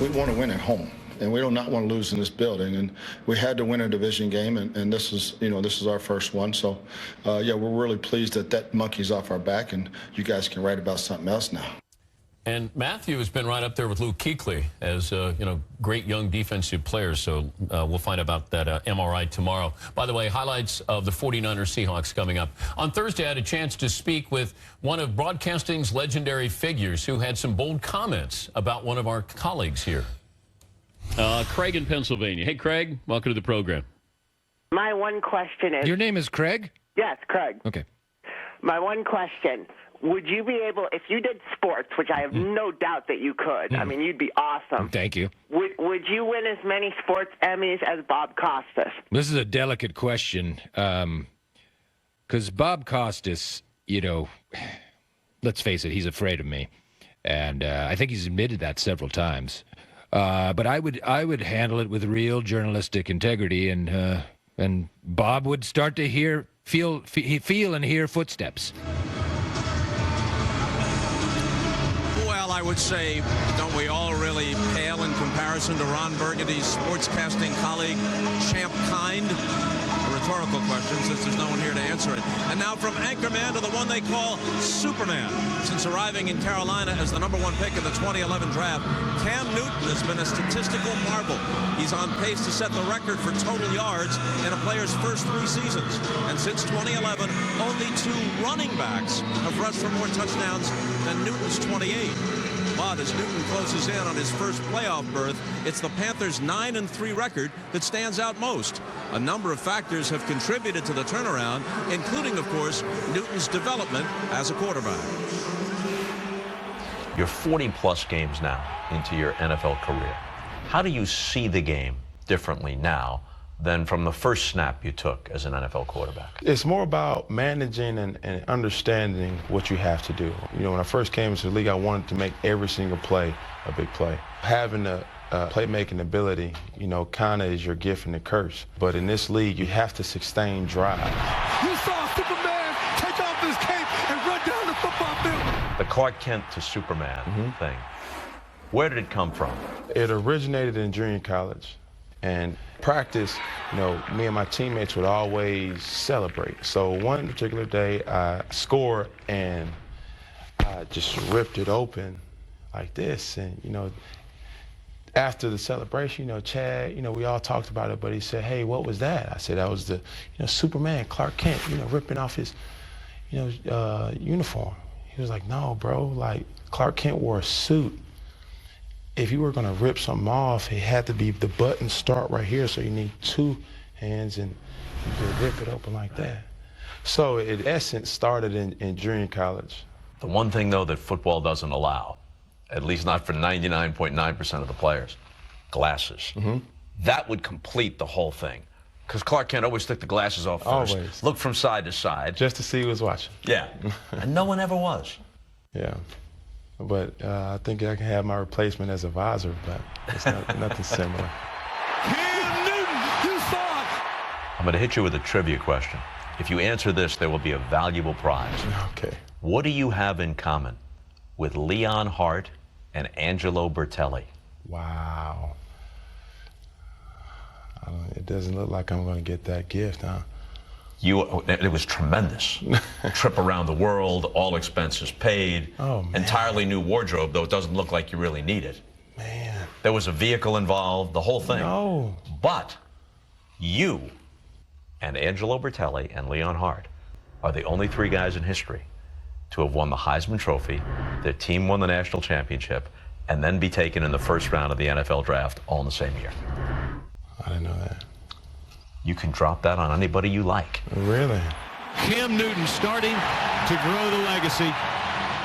We want to win at home, and we do not want to lose in this building. And we had to win a division game, and this is, this is our first one. So, yeah, we're really pleased that monkey's off our back, and you guys can write about something else now. And Mathieu has been right up there with Luke Kuechly as, great young defensive players. So we'll find out about that MRI tomorrow. By the way, highlights of the 49ers Seahawks coming up. On Thursday, I had a chance to speak with one of broadcasting's legendary figures who had some bold comments about one of our colleagues here. Craig in Pennsylvania. Hey, Craig, welcome to the program. My one question is... Your name is Craig? Yes, Craig. Okay. My one question... Would you be able, if you did sports, which I have no doubt that you could, I mean, you'd be awesome. Thank you. Would you win as many sports Emmys as Bob Costas? This is a delicate question, because Bob Costas, let's face it, he's afraid of me. And I think he's admitted that several times. But I would handle it with real journalistic integrity, and Bob would start to feel and hear footsteps. I would say, don't we all really pale in comparison to Ron Burgundy's sportscasting colleague, Champ Kind? A rhetorical question, since there's no one here to answer it. And now from Anchorman to the one they call Superman. Since arriving in Carolina as the #1 pick in the 2011 draft, Cam Newton has been a statistical marvel. He's on pace to set the record for total yards in a player's first 3 seasons. And since 2011, only 2 running backs have rushed for more touchdowns than Newton's 28. But as Newton closes in on his first playoff berth, it's the Panthers' 9-3 record that stands out most. A number of factors have contributed to the turnaround, including, of course, Newton's development as a quarterback. You're 40-plus games now into your NFL career. How do you see the game differently now than from the first snap you took as an NFL quarterback? It's more about managing and understanding what you have to do. When I first came into the league, I wanted to make every single play a big play. Having a playmaking ability, kind of is your gift and a curse. But in this league, you have to sustain drive. You saw Superman take off his cape and run down the football field. The Clark Kent to Superman thing, where did it come from? It originated in junior college. And practice, me and my teammates would always celebrate. So one particular day, I scored and I just ripped it open like this. And, after the celebration, Chad, we all talked about it, but he said, hey, what was that? I said, that was the, Superman, Clark Kent, ripping off his, uniform. He was like, no, bro, like Clark Kent wore a suit. If you were going to rip something off, it had to be the button start right here, so you need 2 hands and you could rip it open like that. So in essence, started in junior college. The one thing, though, that football doesn't allow, at least not for 99.9% of the players, glasses. That would complete the whole thing. Because Clark Kent always took the glasses off first, Always. look from side to side. Just to see who was watching. Yeah, and no one ever was. Yeah. But I think I can have my replacement as a visor, but it's nothing similar. Cam Newton, you saw it. I'm going to hit you with a trivia question. If you answer this, there will be a valuable prize. Okay. What do you have in common with Leon Hart and Angelo Bertelli? Wow. It doesn't look like I'm going to get that gift, huh? It was tremendous. Trip around the world, all expenses paid. Oh, man. Entirely new wardrobe, though it doesn't look like you really need it. Man. There was a vehicle involved, the whole thing. No. But you and Angelo Bertelli and Leon Hart are the only 3 guys in history to have won the Heisman Trophy, their team won the national championship, and then be taken in the first round of the NFL draft all in the same year. I didn't know that. You can drop that on anybody you like. Really? Cam Newton starting to grow the legacy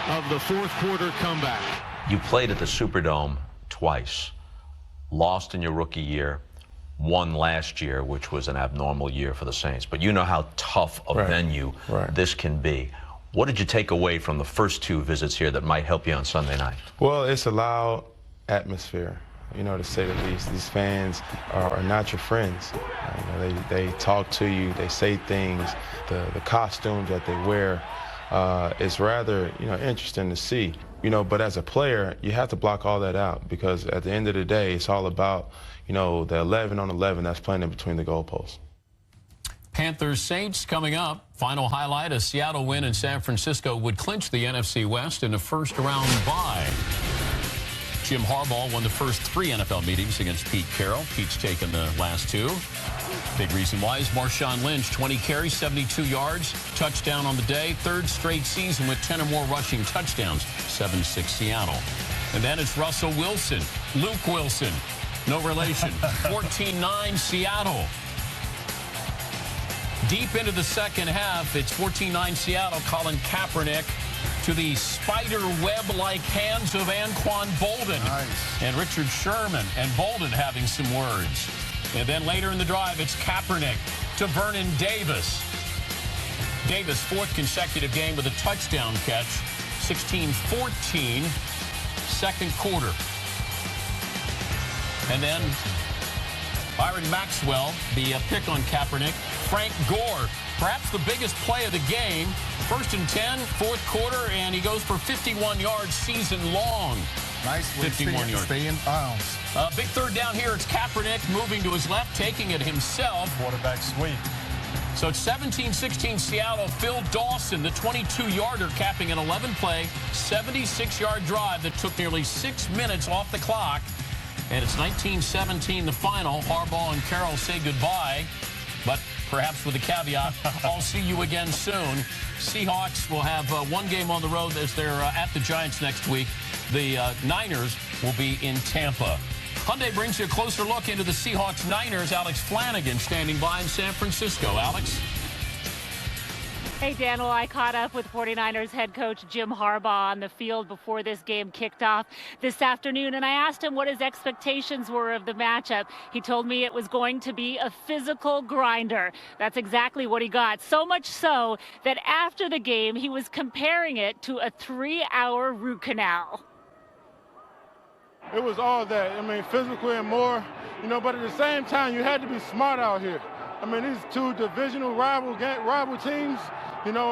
of the fourth quarter comeback. You played at the Superdome twice, lost in your rookie year, won last year, which was an abnormal year for the Saints. But you know how tough a venue this can be. What did you take away from the first 2 visits here that might help you on Sunday night? Well, it's a loud atmosphere, you know, to say the least. These fans are not your friends. You know, they talk to you, they say things. The costumes that they wear, it's rather, you know, interesting to see. You know, but as a player, you have to block all that out because at the end of the day, it's all about, you know, the 11 on 11 that's playing in between the goalposts. Panthers Saints coming up. Final highlight, a Seattle win in San Francisco would clinch the NFC West in a first-round bye. Jim Harbaugh won the first 3 NFL meetings against Pete Carroll. Pete's taken the last 2. Big reason why is Marshawn Lynch, 20 carries, 72 yards, touchdown on the day. 3rd straight season with 10 or more rushing touchdowns, 7-6 Seattle. And then it's Russell Wilson, Luke Wilson, no relation, 14-9 Seattle. Deep into the second half, it's 14-9 Seattle. Colin Kaepernick to the spider web-like hands of Anquan Bolden. Nice. And Richard Sherman and Bolden having some words. And then later in the drive, it's Kaepernick to Vernon Davis. Davis, 4th consecutive game with a touchdown catch. 16-14, second quarter. And then Byron Maxwell, the pick on Kaepernick. Frank Gore, perhaps the biggest play of the game. 1st and 10, 4th quarter, and he goes for 51 yards season long. Nice. 51 yards. Stay in bounds. Big 3rd down here. It's Kaepernick moving to his left, taking it himself. Quarterback sweep. So it's 17-16 Seattle. Phil Dawson, the 22-yarder, capping an 11-play, 76-yard drive that took nearly 6 minutes off the clock. And it's 19-17 the final. Harbaugh and Carroll say goodbye, but perhaps with a caveat, I'll see you again soon. Seahawks will have 1 game on the road as they're at the Giants next week. The Niners will be in Tampa. Hyundai brings you a closer look into the Seahawks-Niners. Alex Flanagan standing by in San Francisco. Alex? Hey, Dan. Well, I caught up with 49ers head coach Jim Harbaugh on the field before this game kicked off this afternoon, and I asked him what his expectations were of the matchup. He told me it was going to be a physical grinder. That's exactly what he got. So much so that after the game, he was comparing it to a 3-hour root canal. It was all that. I mean, physical and more, you know, but at the same time, you had to be smart out here. I mean, these 2 divisional rival teams, you know,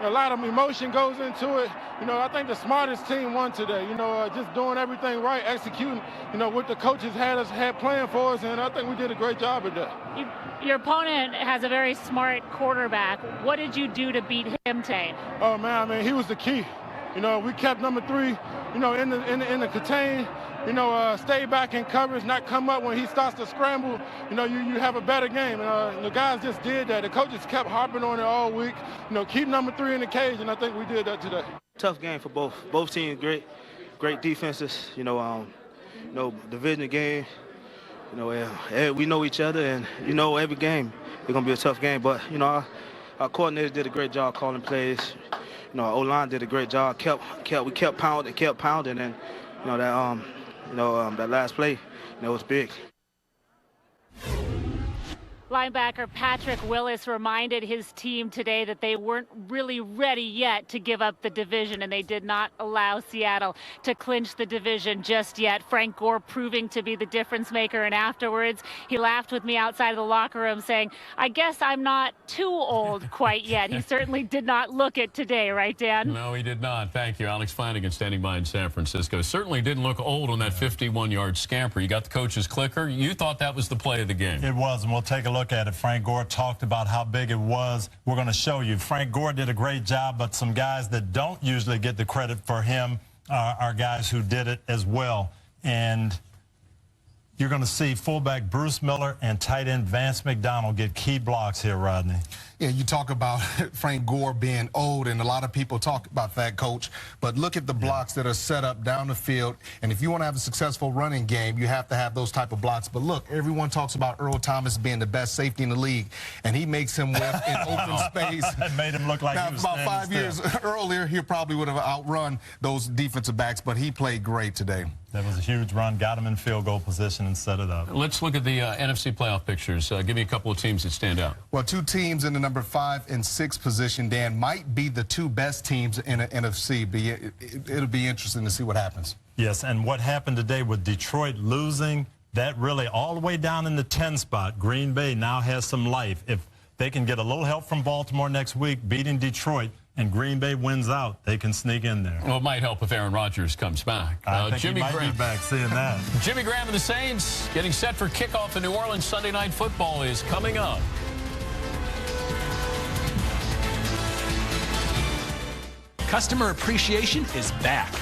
a lot of emotion goes into it. You know, I think the smartest team won today, you know, just doing everything right, executing, you know, what the coaches had planned for us, and I think we did a great job at that. Your opponent has a very smart quarterback. What did you do to beat him today? Oh, man, I mean, he was the key. You know, we kept number 3, you know, in the contain. You know, stay back in coverage, not come up when he starts to scramble. You know, you have a better game. And the guys just did that. The coaches kept harping on it all week. You know, keep number 3 in the cage, and I think we did that today. Tough game for both teams. Great defenses. You know, division game. You know, we know each other, and you know, every game it's gonna be a tough game. But you know, our coordinators did a great job calling plays. You our O-line did a great job. We kept pounding, and that last play, was big. Linebacker Patrick Willis reminded his team today that they weren't really ready yet to give up the division, and they did not allow Seattle to clinch the division just yet. Frank Gore proving to be the difference maker, and afterwards he laughed with me outside of the locker room saying, I guess I'm not too old quite yet. He certainly did not look it today, right, Dan? No, he did not. Thank you. Alex Flanagan standing by in San Francisco. Certainly didn't look old on that 51-yard scamper. You got the coach's clicker. You thought that was the play of the game. It was, and we'll take a look at it. Frank Gore talked about how big it was. We're going to show you. Frank Gore did a great job, but some guys that don't usually get the credit for him are guys who did it as well. And you're going to see fullback Bruce Miller and tight end Vance McDonald get key blocks here, Rodney. Yeah, you talk about Frank Gore being old, and a lot of people talk about that, Coach. But look at the blocks that are set up down the field. And if you want to have a successful running game, you have to have those type of blocks. But look, everyone talks about Earl Thomas being the best safety in the league, and he makes him whip in open space. It made him look like now, he was about 5 years earlier, he probably would have outrun those defensive backs, but he played great today. That was a huge run, got him in field goal position and set it up. Let's look at the NFC playoff pictures. Give me a couple of teams that stand out. Well, two teams in the number 5 and 6 position, Dan, might be the two best teams in the NFC. It'll be interesting to see what happens. Yes, and what happened today with Detroit losing, that really all the way down in the 10 spot, Green Bay now has some life. If they can get a little help from Baltimore next week, beating Detroit, and Green Bay wins out, they can sneak in there. Well, it might help if Aaron Rodgers comes back. I think Jimmy Graham be back seeing that. Jimmy Graham and the Saints getting set for kickoff in New Orleans. Sunday Night Football is coming up. Customer appreciation is back.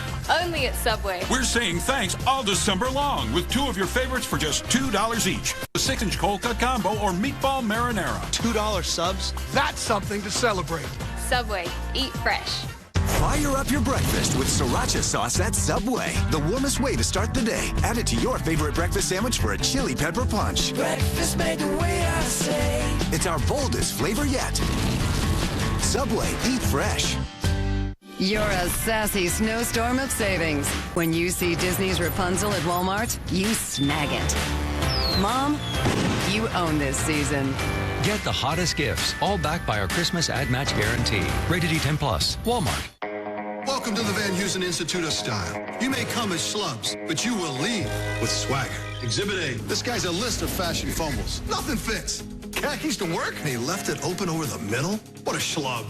Only at Subway. We're saying thanks all December long with two of your favorites for just $2 each. The 6-inch cold cut combo or meatball marinara. $2 subs? That's something to celebrate. Subway. Eat fresh. Fire up your breakfast with sriracha sauce at Subway. The warmest way to start the day. Add it to your favorite breakfast sandwich for a chili pepper punch. Breakfast made the way I say. It's our boldest flavor yet. Subway. Eat fresh. You're a sassy snowstorm of savings. When you see Disney's Rapunzel at Walmart, you snag it. Mom, you own this season. Get the hottest gifts, all backed by our Christmas Ad Match Guarantee. Rated E10+. Walmart. Welcome to the Van Heusen Institute of Style. You may come as schlubs, but you will leave with swagger. Exhibit A. This guy's a list of fashion fumbles. Nothing fits. Khakis to work, and he left it open over the middle? What a schlub.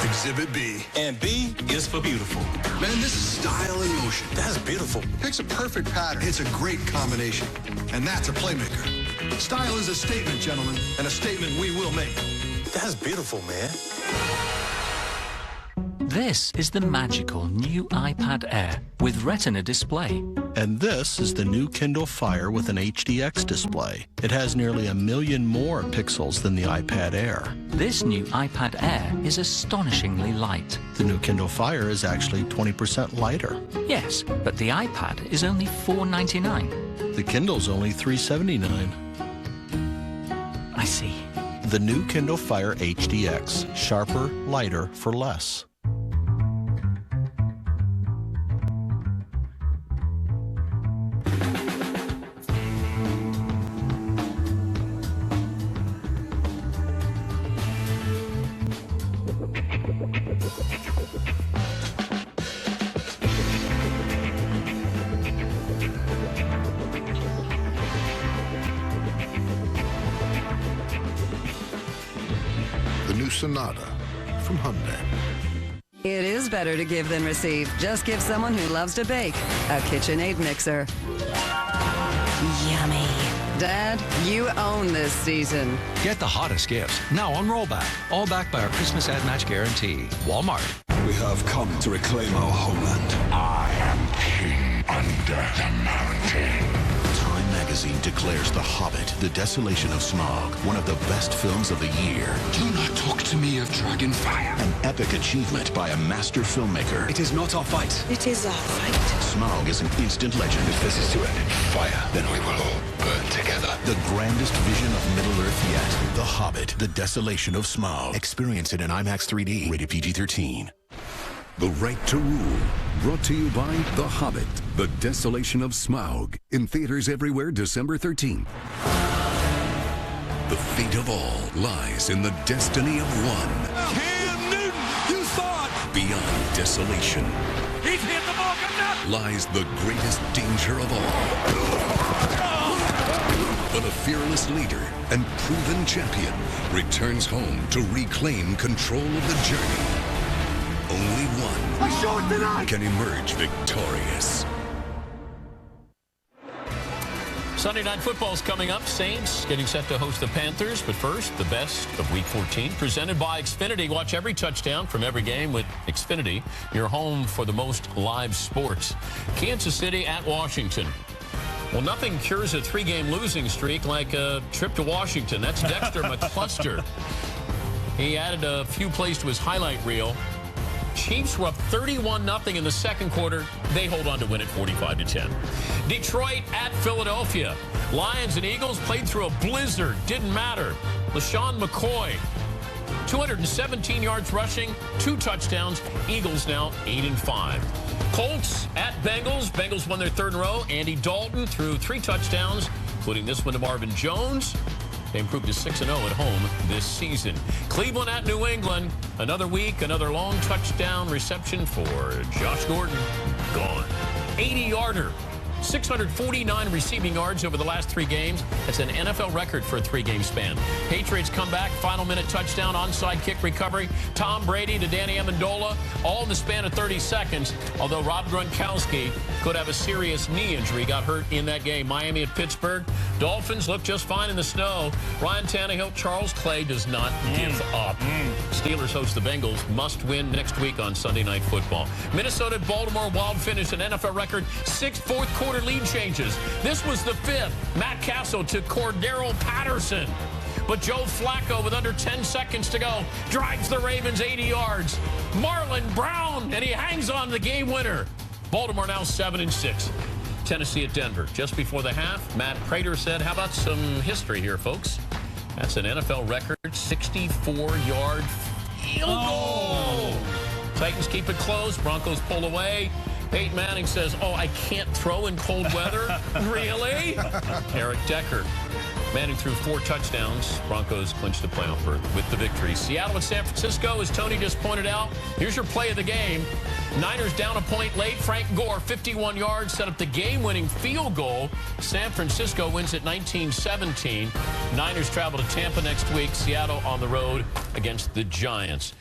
Exhibit B. And B is for beautiful. Man, this is style in motion. That's beautiful. Picks a perfect pattern. It's a great combination. And that's a playmaker. Style is a statement, gentlemen, and a statement we will make. That's beautiful, man. This is the magical new iPad Air with Retina display. And this is the new Kindle Fire with an HDX display. It has nearly 1 million more pixels than the iPad Air. This new iPad Air is astonishingly light. The new Kindle Fire is actually 20% lighter. Yes, but the iPad is only $4.99. The Kindle's only $3.79. I see. The new Kindle Fire HDX. Sharper, lighter for less. Sonata from Hyundai. It is better to give than receive. Just give someone who loves to bake a KitchenAid mixer. Yummy. Dad, you own this season. Get the hottest gifts, now on rollback. All backed by our Christmas Ad Match Guarantee. Walmart. We have come to reclaim our homeland. I am king under the mountain. Time magazine declares The Hobbit, The Desolation of Smaug, one of the best films of the year. Do not talk to me of dragon fire. An epic achievement by a master filmmaker. It is not our fight. It is our fight. Smaug is an instant legend. If this is to end in fire, then we will all burn together. The grandest vision of Middle-earth yet. The Hobbit, The Desolation of Smaug. Experience it in IMAX 3D. Rated PG-13. The Right to Rule, brought to you by The Hobbit, The Desolation of Smaug, in theaters everywhere December 13th. The fate of all lies in the destiny of one. Cam Newton, you saw it! Beyond desolation He's hit the ball, lies the greatest danger of all. But a fearless leader and proven champion returns home to reclaim control of the journey. Only one can emerge victorious. Sunday Night Football's coming up. Saints getting set to host the Panthers. But first, the best of Week 14, presented by Xfinity. Watch every touchdown from every game with Xfinity, your home for the most live sports. Kansas City at Washington. Well, nothing cures a 3-game losing streak like a trip to Washington. That's Dexter McCluster. He added a few plays to his highlight reel. Chiefs were up 31-0 in the second quarter. They hold on to win it 45-10. Detroit at Philadelphia. Lions and Eagles played through a blizzard. Didn't matter. LaShawn McCoy, 217 yards rushing, 2 touchdowns. Eagles now 8-5. Colts at Bengals. Bengals won their 3rd in a row. Andy Dalton threw 3 touchdowns, including this one to Marvin Jones. They improved to 6-0 at home this season. Cleveland at New England. Another week, another long touchdown reception for Josh Gordon. Gone. 80-yarder. 649 receiving yards over the last 3 games. That's an NFL record for a 3-game span. Patriots come back, final minute touchdown, onside kick recovery. Tom Brady to Danny Amendola, all in the span of 30 seconds. Although Rob Gronkowski could have a serious knee injury, got hurt in that game. Miami at Pittsburgh. Dolphins look just fine in the snow. Ryan Tannehill, Charles Clay does not give up. Steelers host the Bengals. Must win next week on Sunday Night Football. Minnesota at Baltimore, wild finish, an NFL record, 6 fourth-quarter lead changes. This was the 5th. Matt Castle to Cordero Patterson. But Joe Flacco, with under 10 seconds to go, drives the Ravens 80 yards. Marlon Brown, and he hangs on the game winner. Baltimore now 7-6. Tennessee at Denver. Just before the half, Matt Prater said, how about some history here, folks? That's an NFL record, 64-yard field goal. Titans keep it close. Broncos pull away. Peyton Manning says, oh, I can't throw in cold weather? Really? Eric Decker. Manning threw 4 touchdowns. Broncos clinched the playoff berth with the victory. Seattle at San Francisco, as Tony just pointed out. Here's your play of the game. Niners down a point late. Frank Gore, 51 yards, set up the game-winning field goal. San Francisco wins at 19-17. Niners travel to Tampa next week. Seattle on the road against the Giants.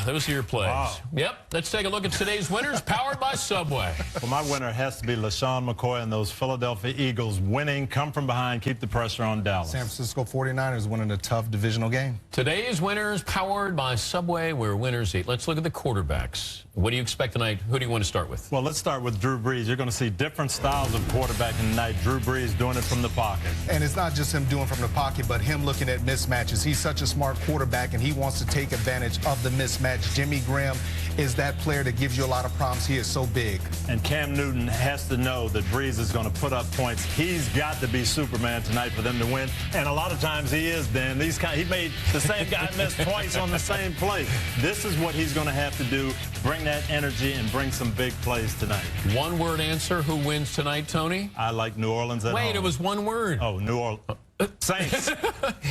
Those are your plays. Wow. Yep. Let's take a look at today's winners, powered by Subway. Well, my winner has to be LaShawn McCoy and those Philadelphia Eagles winning, come from behind, keep the pressure on Dallas. San Francisco 49ers winning a tough divisional game. Today's winners, powered by Subway, where winners eat. Let's look at the quarterbacks. What do you expect tonight? Who do you want to start with? Well, let's start with Drew Brees. You're going to see different styles of quarterbacking tonight. Drew Brees doing it from the pocket. And it's not just him doing from the pocket, but him looking at mismatches. He's such a smart quarterback, and he wants to take advantage of the mismatch. Jimmy Graham is that player that gives you a lot of problems. He is so big. And Cam Newton has to know that Brees is going to put up points. He's got to be Superman tonight for them to win. And a lot of times he is, Dan. He made the same guy miss twice on the same play. This is what he's going to have to do, bring that energy and bring some big plays tonight. One-word answer, who wins tonight, Tony? I like New Orleans at home. Wait, it was one word. Oh, New Orleans. Saints.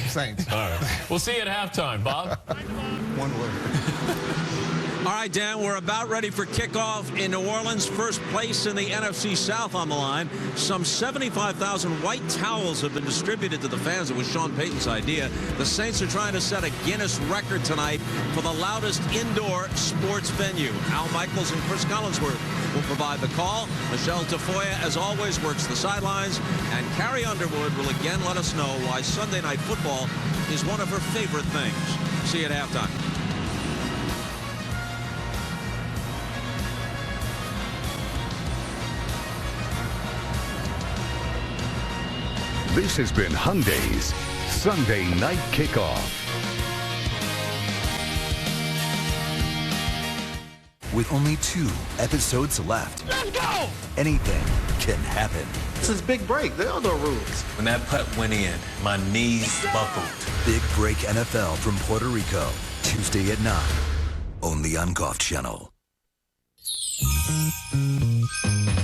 Saints. All right. We'll see you at halftime, Bob. One word. All right, Dan, we're about ready for kickoff in New Orleans. First place in the NFC South on the line. Some 75,000 white towels have been distributed to the fans. It was Sean Payton's idea. The Saints are trying to set a Guinness record tonight for the loudest indoor sports venue. Al Michaels and Chris Collinsworth will provide the call. Michelle Tafoya, as always, works the sidelines. And Carrie Underwood will again let us know why Sunday Night Football is one of her favorite things. See you at halftime. This has been Hyundai's Sunday Night Kickoff. With only 2 episodes left, Let's go! anything can happen. This is big break. There are no rules. When that putt went in, my knees buckled. Big Break NFL from Puerto Rico, Tuesday at 9, only on Golf Channel.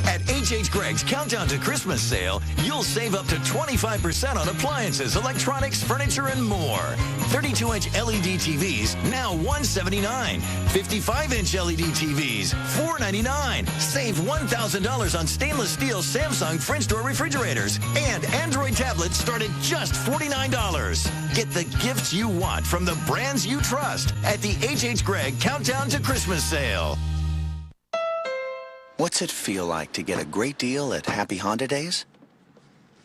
At H.H. Gregg's Countdown to Christmas sale, you'll save up to 25% on appliances, electronics, furniture, and more. 32-inch LED TVs, now $179. 55-inch LED TVs, $499. Save $1,000 on stainless steel Samsung French door refrigerators. And Android tablets start at just $49. Get the gifts you want from the brands you trust at the H.H. Gregg Countdown to Christmas sale. What's it feel like to get a great deal at Happy Honda Days?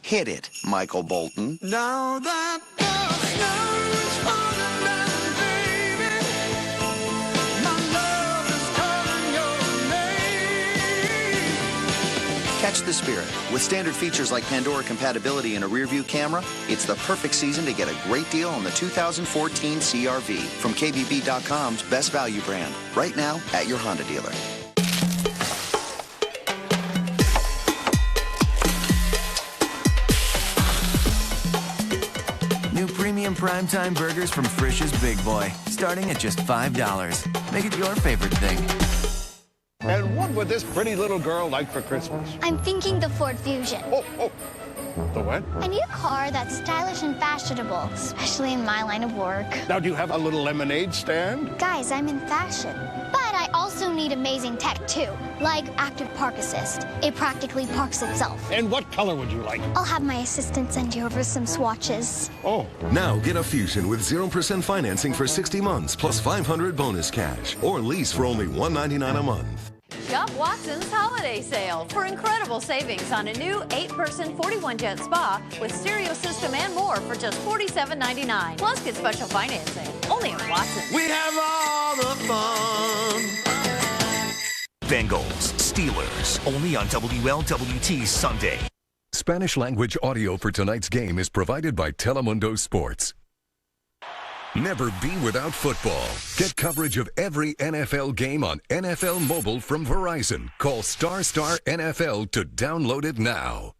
Hit it, Michael Bolton. Now that the snow is falling down, baby, my love is calling your name. Catch the spirit. With standard features like Pandora compatibility and a rear-view camera, it's the perfect season to get a great deal on the 2014 CR-V from KBB.com's best value brand. Right now at your Honda dealer. New premium primetime burgers from Frisch's Big Boy, starting at just $5. Make it your favorite thing. And what would this pretty little girl like for Christmas? I'm thinking the Ford Fusion. The what? I need a car that's stylish and fashionable, especially in my line of work. Now, do you have a little lemonade stand? Guys, I'm in fashion. But I also need amazing tech, too, like Active Park Assist. It practically parks itself. And what color would you like? I'll have my assistant send you over some swatches. Oh. Now get a Fusion with 0% financing for 60 months plus $500 bonus cash. Or lease for only $199 a month. Shop Watson's holiday sale for incredible savings on a new 8-person 41-jet spa with stereo system and more for just $47.99. Plus get special financing. Only at Watson's. We have all the fun. Bengals, Steelers, only on WLWT Sunday. Spanish language audio for tonight's game is provided by Telemundo Sports. Never be without football. Get coverage of every NFL game on NFL Mobile from Verizon. Call Star NFL to download it now.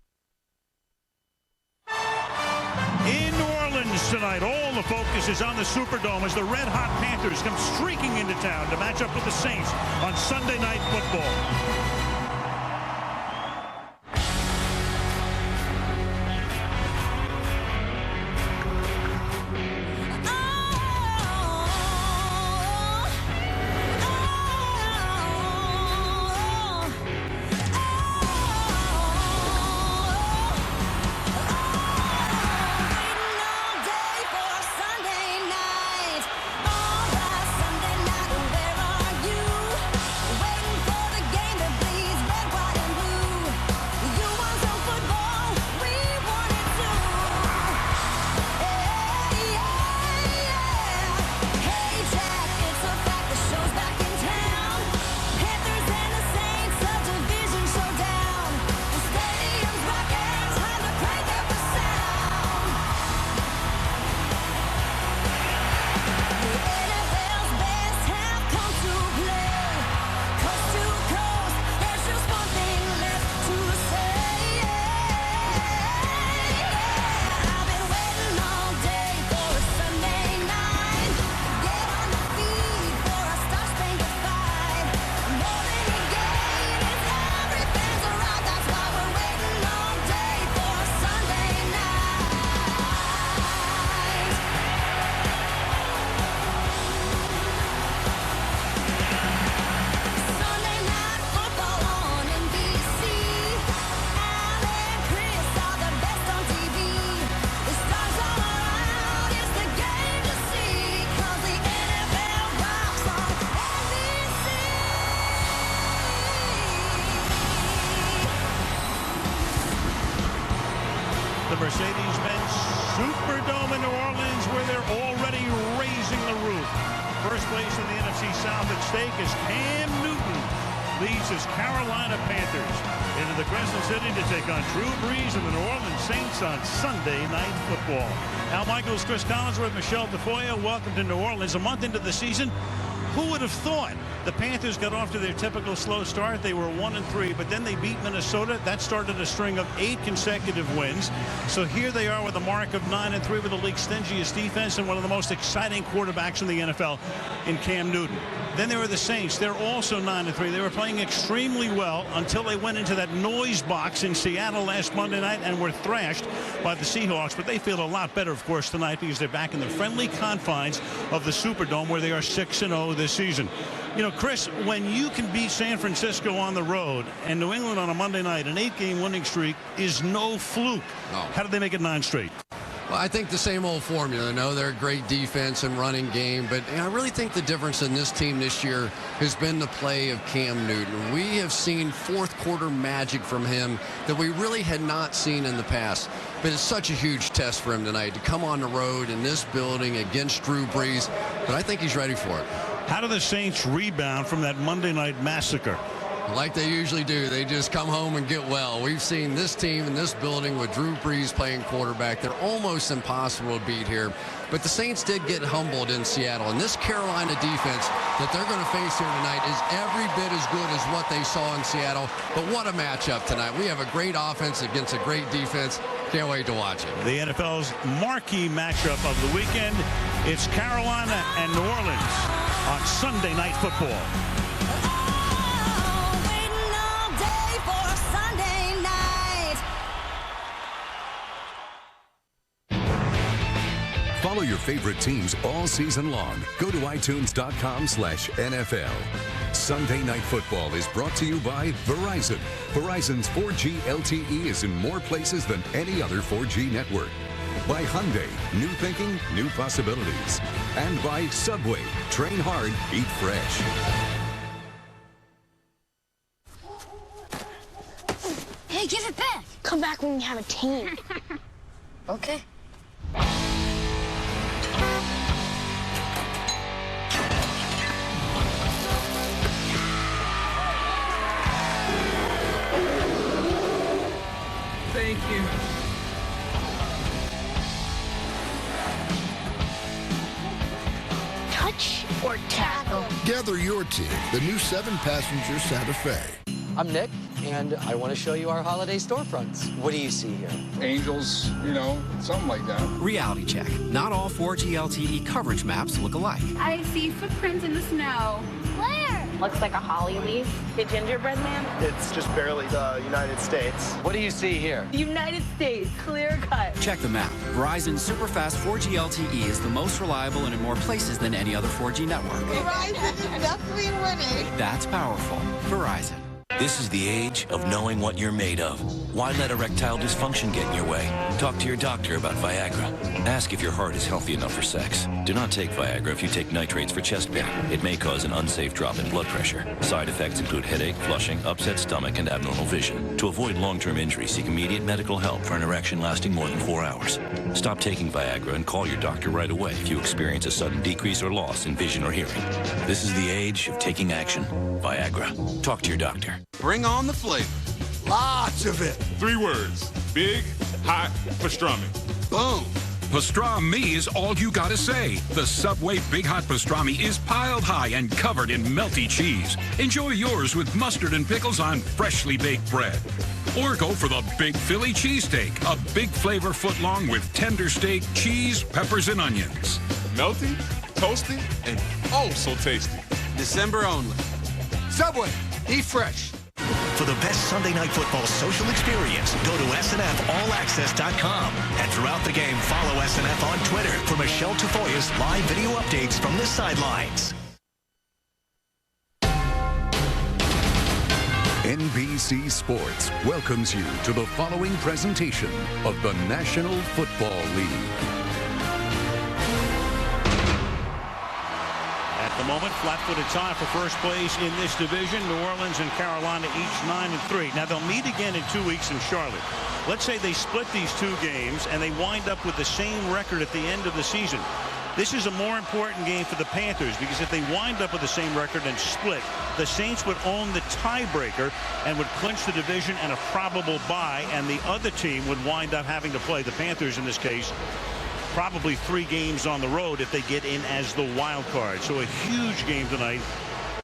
In New Orleans tonight, all the focus is on the Superdome as the red-hot Panthers come streaking into town to match up with the Saints on Sunday Night Football. The Mercedes-Benz Superdome in New Orleans, where they're already raising the roof. First place in the NFC South at stake is Cam Newton leads his Carolina Panthers into the Crescent City to take on Drew Brees and the New Orleans Saints on Sunday Night Football. Al Michaels, Chris Collinsworth, Michelle Tafoya, welcome to New Orleans. A month into the season, who would have thought the Panthers got off to their typical slow start? They were 1-3, but then they beat Minnesota. That started a string of 8 consecutive wins. So here they are with a mark of 9-3 with the league's stingiest defense and one of the most exciting quarterbacks in the NFL in Cam Newton. Then there were the Saints. They're also 9-3. They were playing extremely well until they went into that noise box in Seattle last Monday night and were thrashed by the Seahawks. But they feel a lot better, of course, tonight because they're back in the friendly confines of the Superdome where they are 6-0 this season. You know, Chris, when you can beat San Francisco on the road and New England on a Monday night, an 8-game winning streak is no fluke. No. How did they make it 9 straight? Well, I think the same old formula. No, they're a great defense and running game, but I really think the difference in this team this year has been the play of Cam Newton. We have seen fourth quarter magic from him that we really had not seen in the past. But it's such a huge test for him tonight to come on the road in this building against Drew Brees. But I think he's ready for it. How do the Saints rebound from that Monday night massacre? Like they usually do. They just come home and get well. We've seen this team in this building with Drew Brees playing quarterback. They're almost impossible to beat here. But the Saints did get humbled in Seattle. And this Carolina defense that they're going to face here tonight is every bit as good as what they saw in Seattle. But what a matchup tonight. We have a great offense against a great defense. Can't wait to watch it. The NFL's marquee matchup of the weekend. It's Carolina and New Orleans on Sunday Night Football. Follow your favorite teams all season long. Go to iTunes.com/NFL. Sunday Night Football is brought to you by Verizon. Verizon's 4G LTE is in more places than any other 4G network. By Hyundai, new thinking, new possibilities. And by Subway, train hard, eat fresh. Hey, give it back. Come back when you have a team. Okay. Thank you. Touch or tackle. Gather your team, the new 7-passenger Santa Fe. I'm Nick, and I want to show you our holiday storefronts. What do you see here? Angels, you know, something like that. Reality check. Not all 4G LTE coverage maps look alike. I see footprints in the snow. Where? Looks like a holly leaf. The gingerbread man? It's just barely the United States. What do you see here? The United States, clear cut. Check the map. Verizon's superfast 4G LTE is the most reliable and in more places than any other 4G network. Verizon is definitely winning. That's powerful. Verizon. This is the age of knowing what you're made of. Why let erectile dysfunction get in your way? Talk to your doctor about Viagra. Ask if your heart is healthy enough for sex. Do not take Viagra if you take nitrates for chest pain. It may cause an unsafe drop in blood pressure. Side effects include headache, flushing, upset stomach, and abnormal vision. To avoid long-term injury, seek immediate medical help for an erection lasting more than 4 hours. Stop taking Viagra and call your doctor right away if you experience a sudden decrease or loss in vision or hearing. This is the age of taking action. Viagra. Talk to your doctor. Bring on the flavor. Lots of it. 3 words. Big, hot pastrami. Boom. Pastrami is all you gotta say. The Subway Big Hot Pastrami is piled high and covered in melty cheese. Enjoy yours with mustard and pickles on freshly baked bread. Or go for the Big Philly Cheesesteak, a big flavor footlong with tender steak, cheese, peppers, and onions. Melty, toasty, and oh so tasty. December only. Subway, eat fresh. For the best Sunday Night Football social experience, go to snfallAccess.com. And throughout the game, follow SNF on Twitter for Michelle Tafoya's live video updates from the sidelines. NBC Sports welcomes you to the following presentation of the National Football League. At the moment, flat-footed tie for first place in this division. New Orleans and Carolina each 9-3. Now they'll meet again in 2 weeks in Charlotte. Let's say they split these 2 games and they wind up with the same record at the end of the season. This is a more important game for the Panthers because if they wind up with the same record and split, the Saints would own the tiebreaker and would clinch the division and a probable bye, and the other team would wind up having to play, the Panthers in this case, probably 3 games on the road if they get in as the wild card. So a huge game tonight